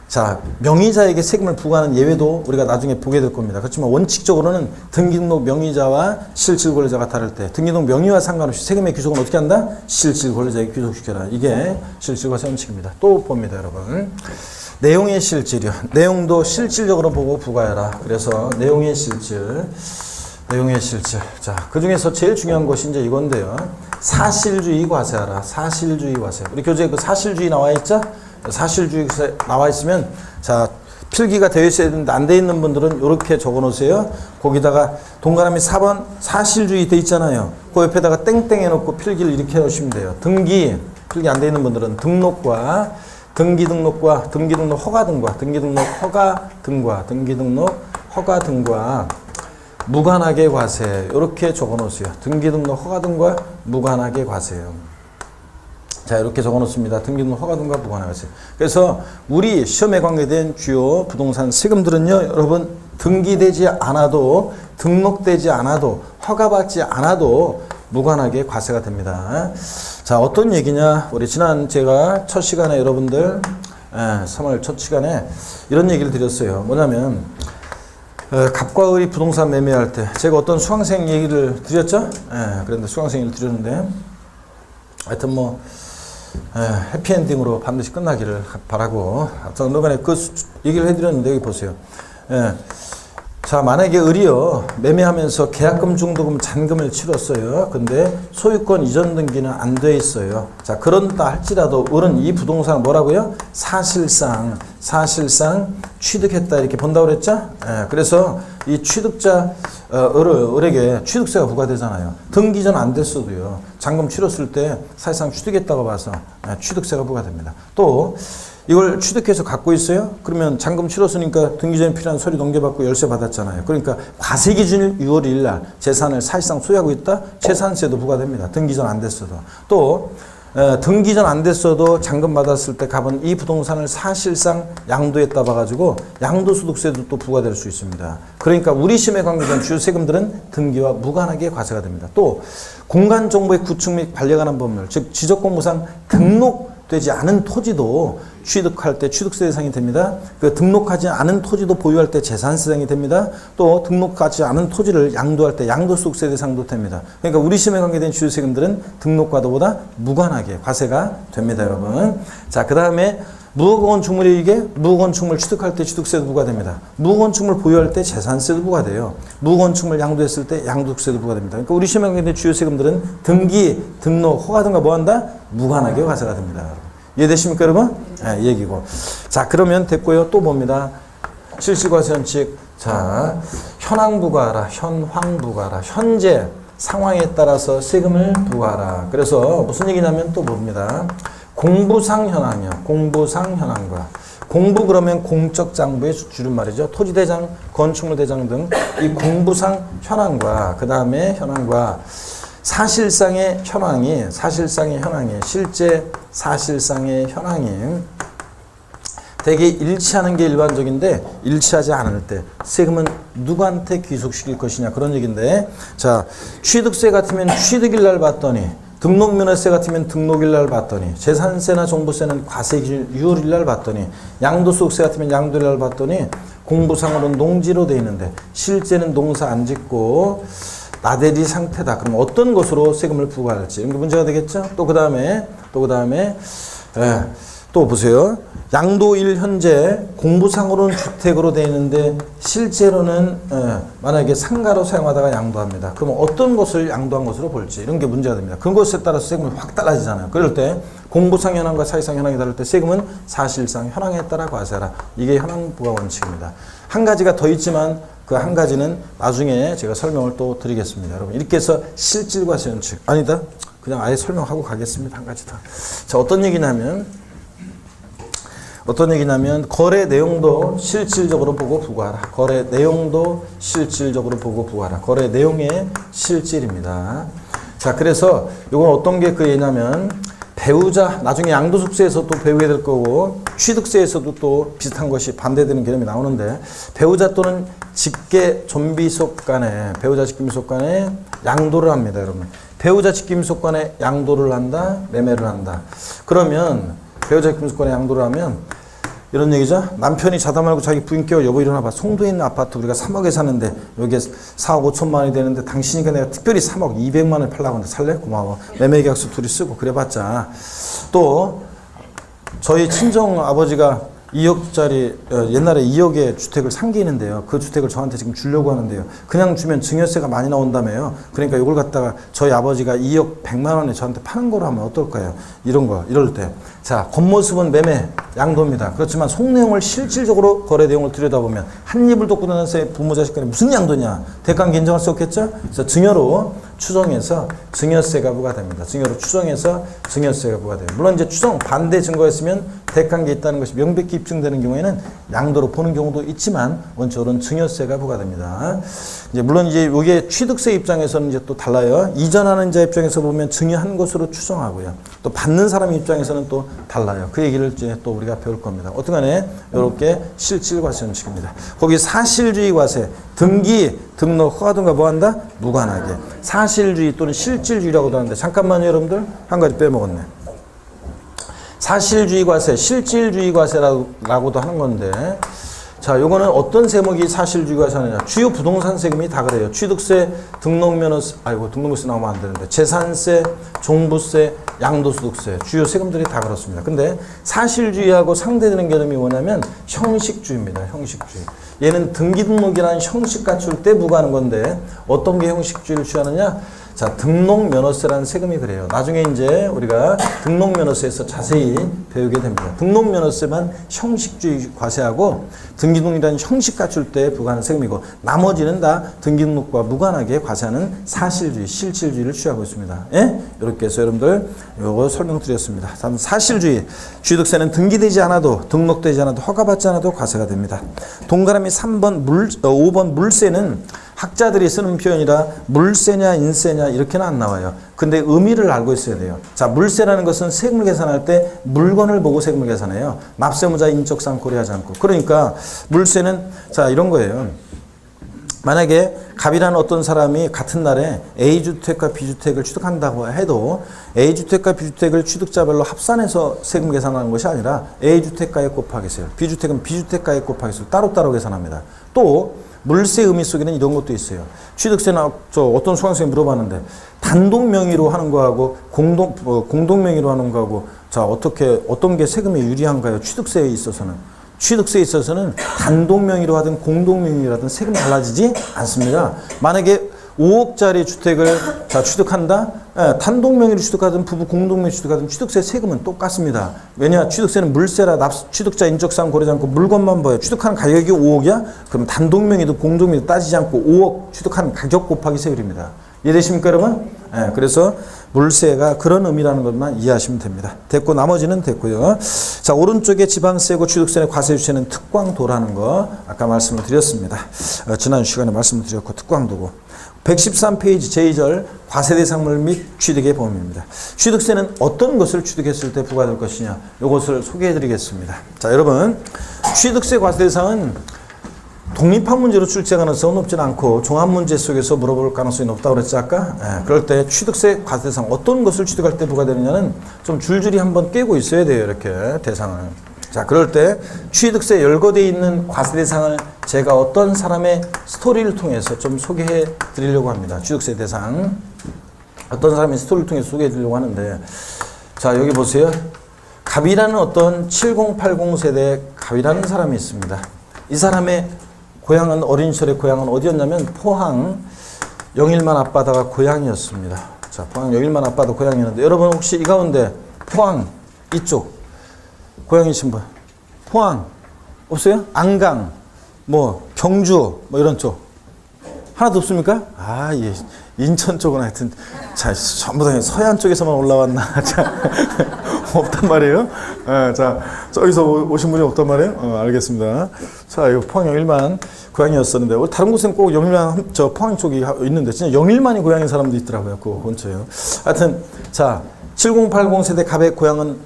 자, 명의자에게 세금을 부과하는 예외도 우리가 나중에 보게 될 겁니다. 그렇지만 원칙적으로는 등기등록 명의자와 실질 권리자가 다를 때 등기등록 명의와 상관없이 세금의 귀속은 어떻게 한다? 실질 권리자에게 귀속시켜라. 이게 실질과세 원칙입니다. 또 봅니다, 여러분. 내용의 실질이요. 내용도 실질적으로 보고 부과해라. 그래서 내용의 실질. 내용의 실질. 자, 그 중에서 제일 중요한 것이 이제 이건데요. 사실주의 과세하라. 사실주의 과세. 우리 교재에 그 사실주의 나와 있죠? 사실주의 나와 있으면, 자, 필기가 되어 있어야 되는데 안 돼 있는 분들은 이렇게 적어 놓으세요. 거기다가 동그라미 4번 사실주의 돼 있잖아요. 그 옆에다가 땡땡 해놓고 필기를 이렇게 해놓으시면 돼요. 필기 안 돼 있는 분들은 등록과 등기등록 허가 등과 등기등록 허가 등과 무관하게 과세. 이렇게 적어 놓으세요. 등기등록 허가 등과 무관하게 과세요. 자, 이렇게 적어 놓습니다. 등기등록 허가 등과 무관하게 과세. 그래서 우리 시험에 관계된 주요 부동산 세금들은요, 여러분 등기되지 않아도 등록되지 않아도 허가받지 않아도 무관하게 과세가 됩니다. 자, 어떤 얘기냐? 우리 지난 제가 첫 시간에 여러분들 3월 첫 시간에 이런 얘기를 드렸어요. 뭐냐면 갑과 을이 부동산 매매할 때 제가 어떤 수강생 얘기를 드렸죠? 그런데 수강생 얘기를 드렸는데 하여튼 뭐 해피엔딩으로 반드시 끝나기를 바라고 하여튼 이번에 그 얘기를 해드렸는데 여기 보세요. 자, 만약에 을이요 매매하면서 계약금, 중도금, 잔금을 치렀어요. 근데 소유권 이전 등기는 안 돼 있어요. 자, 그런다 할지라도 을은 이 부동산을 뭐라고요? 사실상 취득했다 이렇게 본다고 그랬죠? 그래서 이 취득자 을에게 취득세가 부과되잖아요. 등기 전 안 됐어도요. 잔금 치렀을 때 사실상 취득했다고 봐서 취득세가 부과됩니다. 또 이걸 취득해서 갖고 있어요? 그러면 잔금 치렀으니까 등기 전에 필요한 서류 넘겨받고 열세 받았잖아요. 그러니까 과세 기준일 6월 1일 날 재산을 사실상 소유하고 있다? 재산세도 부과됩니다. 등기 전 안 됐어도. 또 등기 전 안 됐어도 잔금 받았을 때 갑은 이 부동산을 사실상 양도했다 봐가지고 양도소득세도 또 부과될 수 있습니다. 그러니까 우리 시험에 관계된 주요 세금들은 등기와 무관하게 과세가 됩니다. 또 공간정보의 구축 및 관리에 관한 법률, 즉 지적공무상 등록되지 않은 토지도 취득할 때 취득세 대상이 됩니다. 그 등록하지 않은 토지도 보유할 때 재산세 대상이 됩니다. 또 등록하지 않은 토지를 양도할 때 양도소득세 대상도 됩니다. 그러니까 우리 시험에 관계된 주요 세금들은 등록과도보다 무관하게 과세가 됩니다, 여러분. 자, 그 다음에 무허가건축물의 이익에 무허가건축물 취득할 때 취득세도 부과됩니다. 무허가건축물 보유할 때 재산세도 부과돼요. 무허가건축물 양도했을 때 양도세도 부과됩니다. 그러니까 우리 시험에 관계된 주요 세금들은 등기, 등록, 허가 등과 뭐한다? 무관하게 과세가 됩니다. 이해되십니까, 여러분? 이 얘기고. 자, 그러면 됐고요. 또 봅니다. 실질과세 원칙. 자, 현황 부과하라. 현황 부과하라. 현재 상황에 따라서 세금을 부과하라. 그래서 무슨 얘기냐면 또 봅니다. 공부상 현황이요. 공부상 현황과 공부 그러면 공적 장부의 줄임말이죠. 토지대장, 건축물대장 등 이 공부상 현황과 그 다음에 현황과 사실상의 현황이 실제 사실상의 현황이 대개 일치하는 게 일반적인데 일치하지 않을 때 세금은 누구한테 귀속시킬 것이냐 그런 얘기인데 자 취득세 같으면 취득일 날 받더니 등록면허세 같으면 등록일 날 받더니 재산세나 종부세는 과세율일 날 받더니 양도소득세 같으면 양도일 날 받더니 공부상으로는 농지로 돼 있는데 실제는 농사 안 짓고 나대지 상태다. 그럼 어떤 것으로 세금을 부과할지 이런 게 문제가 되겠죠. 또 그 다음에 또 보세요. 양도일 현재 공부상으로는 주택으로 되어 있는데 실제로는 만약에 상가로 사용하다가 양도합니다. 그러면 어떤 것을 양도한 것으로 볼지 이런 게 문제가 됩니다. 그것에 따라서 세금이 확 달라지잖아요. 그럴 때 공부상 현황과 사실상 현황이 다를 때 세금은 사실상 현황에 따라 과세하라. 이게 현황부과 원칙입니다. 한 가지가 더 있지만 그 한 가지는 나중에 제가 설명을 또 드리겠습니다. 여러분 이렇게 해서 실질과세 원칙 아니다. 그냥 아예 설명하고 가겠습니다. 한 가지 더. 자 어떤 얘기냐면 거래 내용도 실질적으로 보고 부과하라. 거래 내용도 실질적으로 보고 부과하라. 거래 내용의 실질입니다. 자 그래서 이건 어떤 게 그 얘기냐면 배우자 나중에 양도소득세에서 또 배우게 될 거고 취득세에서도 또 비슷한 것이 반대되는 개념이 나오는데 배우자 또는 직계 존비속 간에 양도를 합니다. 여러분 배우자 직계민속 간에 양도를 한다 매매를 한다. 그러면 배우자 직계민속 간에 양도를 하면 이런 얘기죠. 남편이 자다 말고 자기 부인 깨워 여보 일어나봐. 송도에 있는 아파트 우리가 3억에 사는데 여기에 4억 5천만 원이 되는데 당신이니까 내가 특별히 3억 200만 원을 팔라고 하는데 살래? 고마워. 매매 계약서 둘이 쓰고 그래봤자 또 저희 친정 아버지가 2억짜리 옛날에 2억의 주택을 산 게 있는데요. 그 주택을 저한테 지금 주려고 하는데요. 그냥 주면 증여세가 많이 나온다며요. 그러니까 이걸 갖다가 저희 아버지가 2억 100만 원에 저한테 파는 거로 하면 어떨까요? 이럴 때. 자, 겉모습은 매매, 양도입니다. 그렇지만 속내용을 실질적으로 거래 내용을 들여다보면 한 입을 덮고 다는 새 부모 자식 간에 무슨 양도냐? 대가는 인정할 수 없겠죠? 그래서 증여로 추정해서 증여세가 부과됩니다. 증여로 추정해서 증여세가 부과돼요. 물론 이제 추정 반대 증거였으면 대가가 있다는 것이 명백히 입증되는 경우에는 양도로 보는 경우도 있지만 원칙으로는 증여세가 부과됩니다. 이제 물론 이제 이게 취득세 입장에서는 이제 또 달라요. 이전하는 자 입장에서 보면 증여한 것으로 추정하고요. 또 받는 사람 입장에서는 또 달라요. 그 얘기를 이제 또 우리가 배울 겁니다. 어떻게간에 이렇게 실질과세 원칙입니다. 거기 사실주의 과세, 등기, 등록, 허가등과 뭐한다? 무관하게. 사실주의 또는 실질주의라고도 하는데 잠깐만요 여러분들 한 가지 빼먹었네. 사실주의 과세, 실질주의 과세라고도 하는 건데 자, 요거는 어떤 세목이 사실주의 과세하느냐. 주요 부동산 세금이 다 그래요. 취득세, 등록면허세, 등록면허세 나오면 안 되는데 재산세, 종부세, 양도소득세 주요 세금들이 다 그렇습니다. 근데 사실주의하고 상대되는 개념이 뭐냐면 형식주의입니다. 형식주의. 얘는 등기등록이라는 형식 갖출 때 부과하는 건데 어떤 게 형식주의를 취하느냐. 자, 등록면허세라는 세금이 그래요. 나중에 이제 우리가 등록면허세에서 자세히 배우게 됩니다. 등록면허세만 형식주의 과세하고 등기등록이라는 형식 갖출 때 부과하는 세금이고 나머지는 다 등기등록과 무관하게 과세하는 사실주의, 실질주의를 취하고 있습니다. 예? 이렇게 해서 여러분들 요거 설명드렸습니다. 다음 사실주의. 취득세는 등기되지 않아도 등록되지 않아도 허가받지 않아도 과세가 됩니다. 동그라미 5번 물세는 학자들이 쓰는 표현이라 물세냐 인세냐 이렇게는 안 나와요. 근데 의미를 알고 있어야 돼요. 자, 물세라는 것은 세금을 계산할 때 물건을 보고 세금을 계산해요. 납세무자 인적사항 고려하지 않고. 그러니까 물세는 자 이런 거예요. 만약에 갑이라는 어떤 사람이 같은 날에 A주택과 B주택을 취득한다고 해도 A주택과 B주택을 취득자별로 합산해서 세금 계산하는 것이 아니라 A주택가액 곱하기 세요. B주택은 B주택가액 곱하기 세요. 따로따로 계산합니다. 또 물세 의미 속에는 이런 것도 있어요. 취득세나 어떤 수강생이 물어봤는데 단독 명의로 하는 거하고 공동 명의로 하는 거하고 자 어떤 게 세금에 유리한가요? 취득세에 있어서는 단독 명의로 하든 공동 명의라든 세금이 달라지지 않습니다. 만약에 5억짜리 주택을 취득한다? 단독 명의로 취득하든 부부 공동 명의로 취득하든 취득세 세금은 똑같습니다. 왜냐? 취득세는 물세라 취득자 인적사항 고려하지 않고 물건만 봐요. 취득한 가격이 5억이야? 그럼 단독 명의도 공동 명의도 따지지 않고 5억 취득한 가격 곱하기 세율입니다. 이해되십니까 여러분? 그래서 물세가 그런 의미라는 것만 이해하시면 됩니다. 됐고 나머지는 됐고요. 자, 오른쪽에 지방세고 취득세는 과세주체는 특광도라는 거 아까 말씀을 드렸습니다. 지난 시간에 말씀을 드렸고 특광도고 113페이지 제2절 과세대상물 및 취득의 범위입니다. 취득세는 어떤 것을 취득했을 때 부과될 것이냐 이것을 소개해 드리겠습니다. 자, 여러분 취득세 과세대상은 독립한 문제로 출제 가능성은 높지는 않고 종합문제 속에서 물어볼 가능성이 높다고 그랬지 아까? 예, 그럴 때 취득세 과세대상 어떤 것을 취득할 때 부과되느냐는 좀 줄줄이 한번 꿰고 있어야 돼요. 이렇게 대상을. 자, 그럴 때 취득세 열거되어 있는 과세대상을 제가 어떤 사람의 스토리를 통해서 좀 소개해 드리려고 합니다. 취득세 대상 어떤 사람의 스토리를 통해서 소개해 드리려고 하는데, 자, 여기 보세요. 갑이라는 어떤 7080 세대 갑이라는 사람이 있습니다. 이 사람의 고향은 어린 시절의 고향은 어디였냐면 포항 영일만 앞바다가 고향이었습니다. 자, 포항 영일만 앞바다 고향이었는데 여러분 혹시 이 가운데 포항 이쪽 고향이신 분 포항 없어요? 안강 뭐 경주 뭐 이런 쪽 하나도 없습니까? 아, 예. 인천 쪽은 하여튼 자 전부 다 서해안 쪽에서만 올라왔나 자 없단 말이에요. 자 저기서 오신 분이 없단 말이에요. 알겠습니다. 자, 이거 포항 영일만 고향이었었는데 다른 곳엔 꼭 영일만 저 포항 쪽이 있는데 진짜 영일만이 고향인 사람도 있더라고요. 그 근처에요. 하여튼 자 7080 세대 갑의 고향은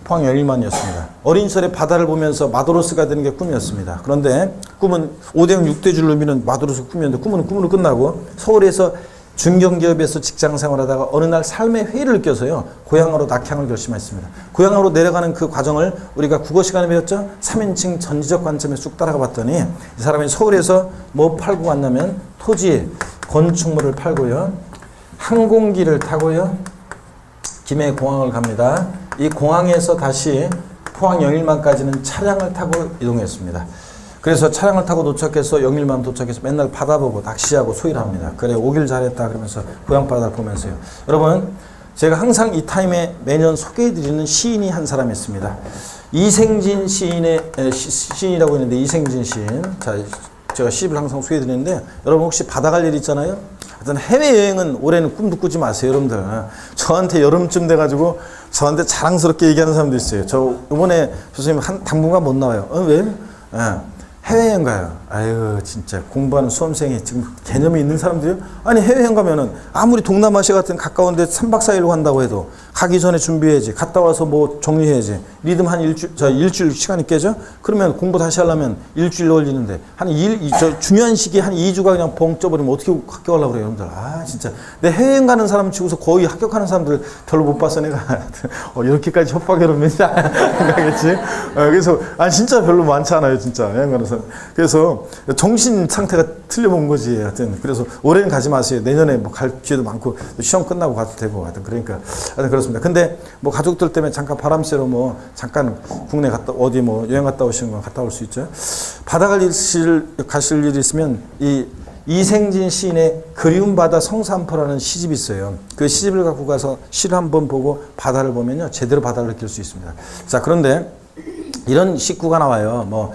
포항 영일만이었습니다. 어린 시절에 바다를 보면서 마도로스가 되는 게 꿈이었습니다. 그런데 꿈은 5대형 6대줄로 미는 마도로스 꿈이었는데 꿈으로 끝나고 서울에서 중견기업에서 직장 생활하다가 어느 날 삶의 회의를 느껴서요. 고향으로 낙향을 결심했습니다. 고향으로 내려가는 그 과정을 우리가 국어 시간에 배웠죠. 3인칭 전지적 관점에서 쭉 따라가 봤더니 이 사람이 서울에서 뭐 팔고 왔냐면 토지, 건축물을 팔고요. 항공기를 타고요. 김해 공항을 갑니다. 이 공항에서 다시 포항 영일만까지는 차량을 타고 이동했습니다. 그래서 차량을 타고 도착해서 영일만 도착해서 맨날 바다 보고 낚시하고 소일을 합니다. 그래 오길 잘했다 그러면서 고향 바다를 보면서요. 여러분 제가 항상 이 타임에 매년 소개해드리는 시인이 한 사람이 있습니다. 이생진 시인의 시인이라고 있는데 이생진 시인. 자, 제가 시집을 항상 소개해드리는데 여러분 혹시 바다 갈 일 있잖아요. 하여튼 해외여행은 올해는 꿈도 꾸지 마세요, 여러분들. 저한테 여름쯤 돼가지고 저한테 자랑스럽게 얘기하는 사람도 있어요. 저 이번에 교수님 당분간 못 나와요. 왜? 해외여행 가요. 아유, 진짜 공부하는 수험생이 지금 개념이 있는 사람들이요? 아니, 해외여행 가면은 아무리 동남아시아 같은 가까운데 3박 4일로 간다고 해도 가기 전에 준비해야지. 갔다 와서 뭐 정리해야지. 리듬 한 일주일 시간이 깨져? 그러면 공부 다시 하려면 일주일 걸리는데 저 중요한 시기에 한 2주가 그냥 벙 쪄버리면 어떻게 합격하려고 그래요, 여러분들. 아, 진짜. 내 해외여행 가는 사람 치고서 거의 합격하는 사람들 별로 못 봤어, 내가. 이렇게까지 협박해로 맨날 생각했지. 그래서, 진짜 별로 많지 않아요, 진짜. 여행 가는 사람. 그래서 정신 상태가 틀려본 거지. 하여튼 그래서 올해는 가지 마세요. 내년에 뭐 갈 기회도 많고 시험 끝나고 가도 되고 하여튼 그러니까 하여튼 그렇습니다. 근데 뭐 가족들 때문에 잠깐 바람 쐬러 뭐 잠깐 국내 갔다 어디 뭐 여행 갔다 오시는 건 갔다 올 수 있죠. 바다 가실 일이 있으면 이 이생진 시인의 그리움 바다 성산포라는 시집이 있어요. 그 시집을 갖고 가서 시를 한번 보고 바다를 보면요 제대로 바다를 느낄 수 있습니다. 자, 그런데 이런 식구가 나와요. 뭐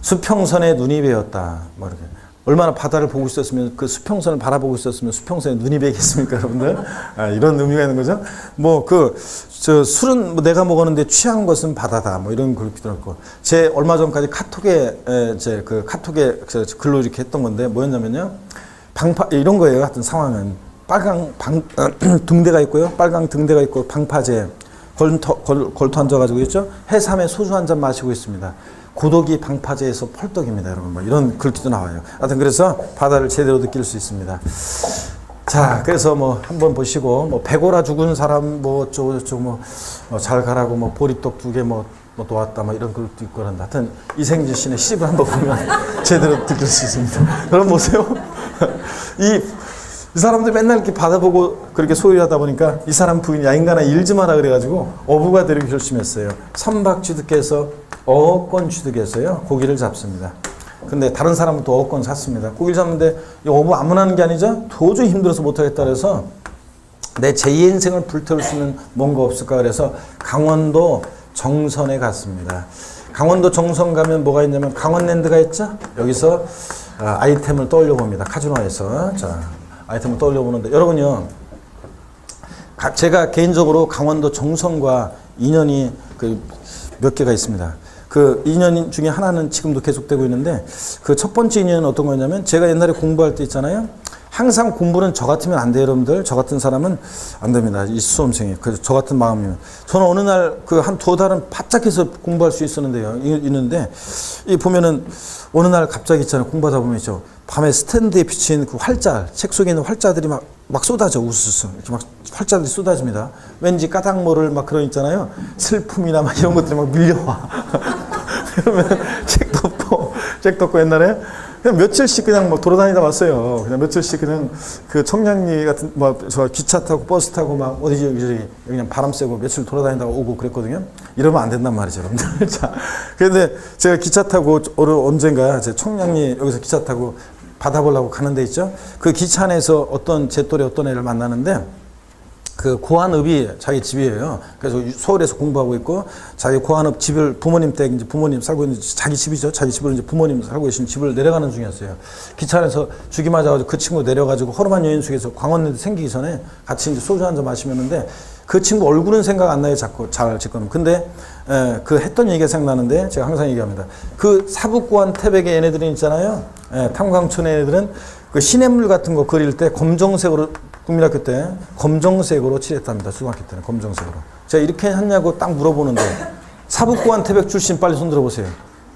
수평선에 눈이 베었다. 뭐 이렇게. 얼마나 바다를 보고 있었으면 그 수평선을 바라보고 있었으면 수평선에 눈이 베겠습니까, 여러분들? 이런 의미가 있는 거죠. 뭐 술은 뭐 내가 먹었는데 취한 것은 바다다. 뭐 이런 글도 있고. 제 얼마 전까지 카톡에 글로 이렇게 했던 건데 뭐였냐면요. 이런 거예요. 같은 상황은 빨강 등대가 있고요. 빨강 등대가 있고 방파제 걸터 앉아가지고 있죠. 해삼에 소주 한 잔 마시고 있습니다. 고독이 방파제에서 펄떡입니다, 여러분. 뭐 이런 글귀도 나와요. 하여튼 그래서 바다를 제대로 느낄 수 있습니다. 자, 그래서 뭐 한번 보시고 뭐 배고라 죽은 사람 뭐 잘 가라고 뭐 보리떡 2개 뭐 놓았다 뭐 이런 글도 있고 그런다. 하여튼 이생진 씨의 시집을 한번 보면 제대로 느낄 수 있습니다. 그럼 보세요. 이 사람들 맨날 이렇게 받아보고 그렇게 소유하다 보니까 이 사람 부인이 야 인간아 일 좀 하라 그래가지고 어부가 되려고 결심했어요. 선박 취득해서 어권 취득해서요 고기를 잡습니다. 근데 다른 사람은 또 어권 샀습니다. 고기를 잡는데 이 어부 아무나 하는 게 아니죠. 도저히 힘들어서 못하겠다 그래서 내 제2의 인생을 불태울 수 있는 뭔가 없을까 그래서 강원도 정선에 갔습니다. 강원도 정선 가면 뭐가 있냐면 강원랜드가 있죠. 여기서 아이템을 떠올려 봅니다. 카지노에서. 자, 아이템을 떠올려 보는데 여러분요 제가 개인적으로 강원도 정선과 인연이 몇 개가 있습니다. 그 인연 중에 하나는 지금도 계속되고 있는데 그 첫 번째 인연은 어떤 거냐면 제가 옛날에 공부할 때 있잖아요. 항상 공부는 저 같으면 안 돼요, 여러분들. 저 같은 사람은 안 됩니다. 이 수험생이. 저 같은 마음이면. 저는 어느 날 한 2달은 바짝 해서 공부할 수 있었는데요. 있는데, 이 보면은 어느 날 갑자기 있잖아요. 공부하다 보면 있죠. 밤에 스탠드에 비친 그 활자, 책 속에 있는 활자들이 막 쏟아져, 우수수. 이렇게 막 활자들이 쏟아집니다. 왠지 까닭 모를 막 그런 있잖아요. 슬픔이나 막 이런 것들이 막 밀려와. 그러면 책도 없고 옛날에 그냥 며칠씩 그냥 뭐 돌아다니다 왔어요. 그냥 며칠씩 그냥 그 청량리 같은 저 기차 타고 버스 타고 막 어디지 여기저기 그냥 바람 쐬고 며칠 돌아다니다가 오고 그랬거든요. 이러면 안 된단 말이죠, 여러분들. 자, 그런데 제가 기차 타고 언젠가 제 청량리 여기서 기차 타고 바다 보려고 가는 데 있죠. 그 기차 안에서 제 또래 어떤 애를 만나는데 그 고한읍이 자기 집이에요. 그래서 서울에서 공부하고 있고 자기 고한읍 집을 부모님 댁 이제 부모님 살고 있는 자기 집이죠. 자기 집을 이제 부모님 살고 계신 집을 내려가는 중이었어요. 기차 안에서 죽이 맞아가지고 그 친구 내려가지고 허름한 여인 속에서 광원리도 생기기 전에 같이 이제 소주 한잔 마시면는데 그 친구 얼굴은 생각 안 나요. 자꾸 잘 지금. 근데 그 했던 얘기가 생각나는데 제가 항상 얘기합니다. 그 사북고한 태백의 얘네들은 있잖아요. 탄광촌의 얘네들은 그 시냇물 같은 거 그릴 때 검정색으로 국민학교 때 검정색으로 칠했답니다. 수학교 때는 검정색으로. 제가 이렇게 했냐고 딱 물어보는데 사북고한 태백 출신 빨리 손 들어보세요.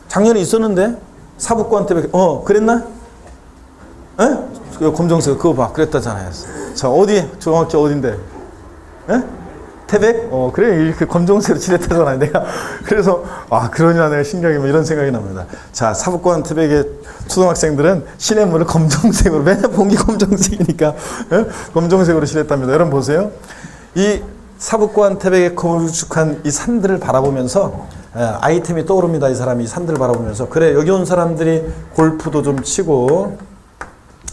작년에 있었는데 사북고한 태백 그랬나? 에? 그 검정색 그거 봐 그랬다잖아요. 자 어디 정확히 어딘데? 에? 태백? 그래 이렇게 검정색으로 칠했다잖아요. 내가 그래서 그러냐 내가 신기하게 이런 생각이 납니다. 자 사북고한 태백의 초등학생들은 시냇물을 검정색으로 맨날 본 게 검정색이니까 검정색으로 칠했답니다. 여러분 보세요. 이 사북고한 태백에 거룩한 이 산들을 바라보면서 아이템이 떠오릅니다. 이 사람이 이 산들을 바라보면서 그래 여기 온 사람들이 골프도 좀 치고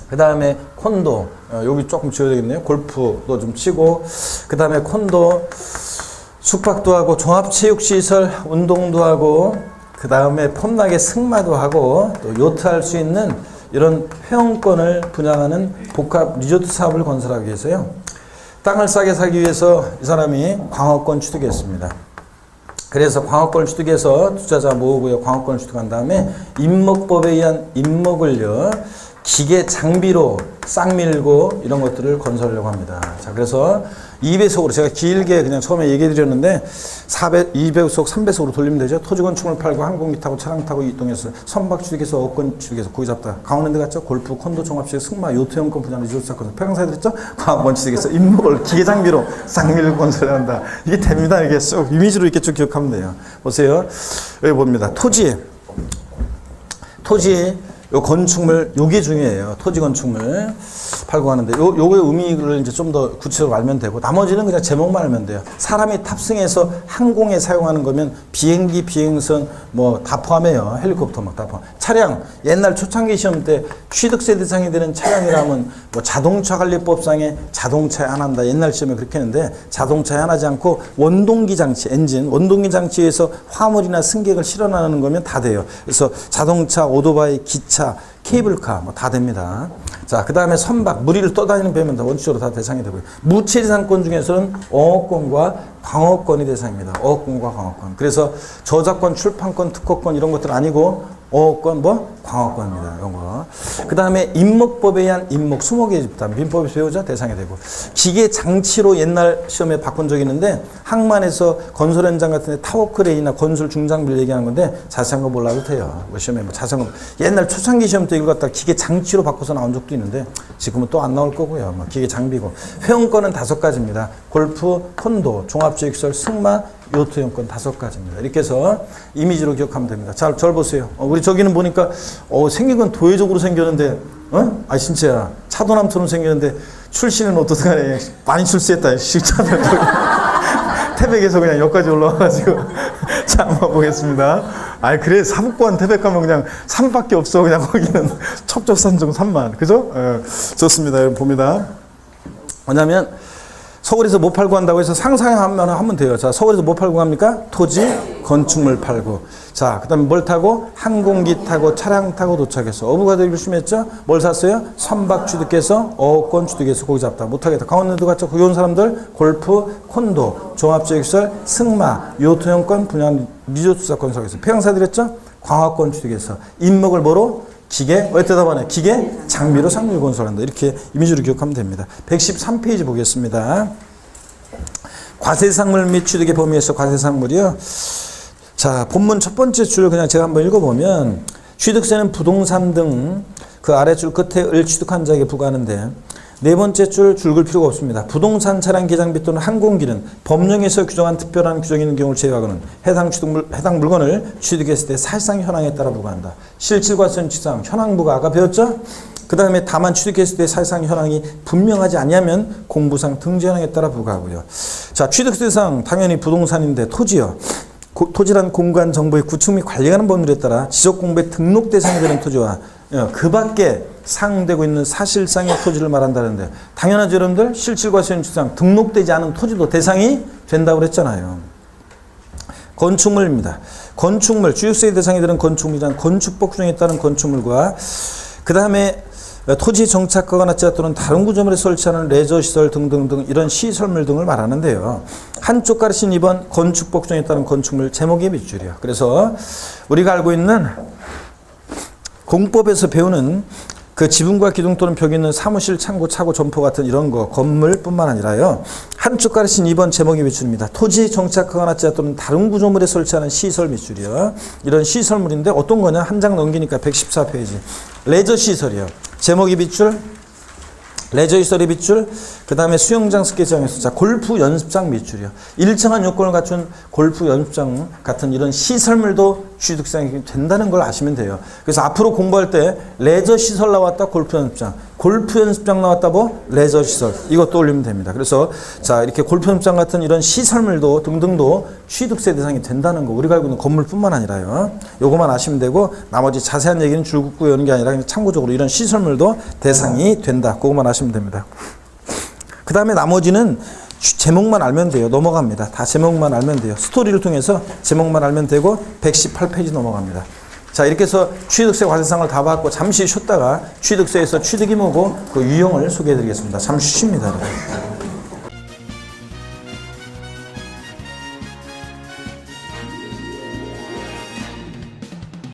그 다음에 콘도 여기 조금 지어야 되겠네요. 골프도 좀 치고 그 다음에 콘도 숙박도 하고 종합체육시설 운동도 하고 그 다음에 폼나게 승마도 하고 또 요트 할 수 있는 이런 회원권을 분양하는 복합 리조트 사업을 건설하기 위해서요. 땅을 싸게 사기 위해서 이 사람이 광업권 취득했습니다. 그래서 광업권을 취득해서 투자자 모으고요. 광업권을 취득한 다음에 임목법에 의한 임목을요. 기계 장비로 싹 밀고 이런 것들을 건설하려고 합니다. 자, 그래서 2배속으로 제가 길게 그냥 처음에 얘기해 드렸는데 2배속, 3배속으로 돌리면 되죠. 토지 건축물 팔고 항공기 타고 차량 타고 이동해서 선박 취득해서 어권 취득해서 고기 잡다. 강원랜드 갔죠. 골프, 콘도, 종합식, 승마, 요트형권 분양 리조트 사건. 평양사에 들었죠. 광업권 취득해서 임목을 기계 장비로 싹 밀고 건설한다. 이게 됩니다. 이게 쏙 이미지로 이렇게 쭉 기억하면 돼요. 보세요. 여기 봅니다. 토지 요 건축물 요게 중요해요. 토지 건축물 팔고 하는데 요거의 의미를 이제 좀 더 구체적으로 알면 되고 나머지는 그냥 제목만 알면 돼요. 사람이 탑승해서 항공에 사용하는 거면 비행기, 비행선 뭐 다 포함해요. 헬리콥터 막 다 포함. 차량 옛날 초창기 시험 때 취득세 대상이 되는 차량이라면 뭐 자동차 관리법상에 자동차에 안 한다. 옛날 시험에 그렇게 했는데 자동차에 안 하지 않고 원동기 장치, 엔진, 원동기 장치에서 화물이나 승객을 실어나가는 거면 다 돼요. 그래서 자동차, 오토바이, 기차, 케이블카 뭐 다 됩니다. 자, 그 다음에 선박, 무리를 떠다니는 배면 다 원칙적으로 다 대상이 되고요. 무채지상권 중에서는 어업권과 광업권이 대상입니다. 어업권과 광업권. 그래서 저작권, 출판권, 특허권 이런 것들 아니고 어업권, 광업권입니다. 이런 거. 그 다음에 임목법에 의한 임목, 20개 집단, 민법에서 배우자 대상이 되고 기계 장치로 옛날 시험에 바꾼 적이 있는데 항만에서 건설 현장 같은 데 타워크레인이나 건설 중장비를 얘기하는 건데 자세한 거 몰라도 돼요. 뭐 시험에 자세한 거 옛날 초창기 시험 때 이걸 갖다 기계 장치로 바꿔서 나온 적도 있는데 지금은 또 안 나올 거고요. 기계 장비고 회원권은 5가지입니다. 골프, 콘도, 종합체육시설, 승마, 요트 회원권 5가지입니다. 이렇게 해서 이미지로 기억하면 됩니다. 자, 절 보세요. 우리 저기는 보니까 생긴 건 도회적으로 생겼는데 진짜야. 차도남처럼 생겼는데 출신은 어떻게 많이 출세했다. 실천을 태백에서 그냥 여기까지 올라와가지고 자 한번 보겠습니다. 그래 사북고한 태백 가면 그냥 산밖에 없어. 그냥 거기는 첩첩산중 산만 그죠? 좋습니다. 여러분 봅니다. 뭐냐면 서울에서 뭐 팔고 한다고 해서 상상하면 돼요. 자, 서울에서 뭐 팔고 합니까? 토지, 건축물 팔고. 자, 그 다음에 뭘 타고? 항공기 타고, 차량 타고 도착해서. 어부가 되기로 심했죠? 뭘 샀어요? 선박 취득해서, 어권 취득해서 고기 잡다. 못하겠다. 강원도도 갔죠? 거기 온 사람들, 골프, 콘도, 종합지역시설, 승마, 요트용권, 분양, 리조트사 건설해서. 평양사들했죠? 광화권 취득해서. 임목을 뭐로? 기계, 왜 대답하네? 기계, 장비로 상물 건설한다. 이렇게 이미지로 기억하면 됩니다. 113페이지 보겠습니다. 과세상물 및 취득의 범위에서 과세상물이요. 자, 본문 첫 번째 줄 그냥 제가 한번 읽어보면 취득세는 부동산 등 그 아래줄 끝에 을 취득한 자에게 부과하는데 네 번째 줄 긁을 필요가 없습니다. 부동산, 차량, 기장비 또는 항공기는 법령에서 규정한 특별한 규정이 있는 경우를 제외하고는 해당 물건을 취득했을 때 사실상 현황에 따라 부과한다. 실질과세는 현황부가 아까 배웠죠? 그 다음에 다만 취득했을 때 사실상 현황이 분명하지 아니하면 공부상 등재 현황에 따라 부과하고요. 자, 취득세상 당연히 부동산인데 토지요. 토지란 공간 정보의 구축 및 관리하는 법률에 따라 지적공부의 등록 대상이 되는 토지와 그 밖에 사용되고 있는 사실상의 토지를 말한다는데 당연하죠 여러분들. 실질과세윤칙상 등록되지 않은 토지도 대상이 된다고 그랬잖아요. 건축물입니다. 건축물, 취득세 대상이 되는 건축물이란 건축법 규정에 따른 건축물과 그 다음에 토지 정착하거나 또는 다른 구조물에 설치하는 레저시설 등등등 이런 시설물 등을 말하는데요. 한쪽 가르친 2번 건축법 규정에 따른 건축물 제목이 밑줄이에요. 그래서 우리가 알고 있는 공법에서 배우는 그 지붕과 기둥 또는 벽에 있는 사무실, 창고, 차고, 점포 같은 이런 거 건물뿐만 아니라요. 한쪽 가르친 2번 제목이 밑줄입니다. 토지 정착하거나 또는 다른 구조물에 설치하는 시설 밑줄이요. 이런 시설물인데 어떤 거냐? 한 장 넘기니까 114페이지. 레저 시설이요. 제목이 밑줄, 레저 시설이 밑줄, 그 다음에 수영장, 스케이트장에서 자 골프 연습장 밑줄이요. 일정한 요건을 갖춘 골프 연습장 같은 이런 시설물도 취득세가 된다는 걸 아시면 돼요. 그래서 앞으로 공부할 때 레저 시설 나왔다 골프 연습장 나왔다 뭐 레저 시설 이것도 올리면 됩니다. 그래서 자 이렇게 골프 연습장 같은 이런 시설물도 등등도 취득세 대상이 된다는 거 우리가 알고 있는 건물뿐만 아니라요. 요거만 아시면 되고 나머지 자세한 얘기는 줄 긋고 여는 게 아니라 그냥 참고적으로 이런 시설물도 대상이 된다. 그거만 아시면 됩니다. 그 다음에 나머지는 제목만 알면 돼요. 넘어갑니다. 다 제목만 알면 돼요. 스토리를 통해서 제목만 알면 되고 118페이지 넘어갑니다. 자 이렇게 해서 취득세 과세상을 다 봤고 잠시 쉬었다가 취득세에서 취득이 뭐고 그 유형을 소개해 드리겠습니다. 잠시 쉽니다.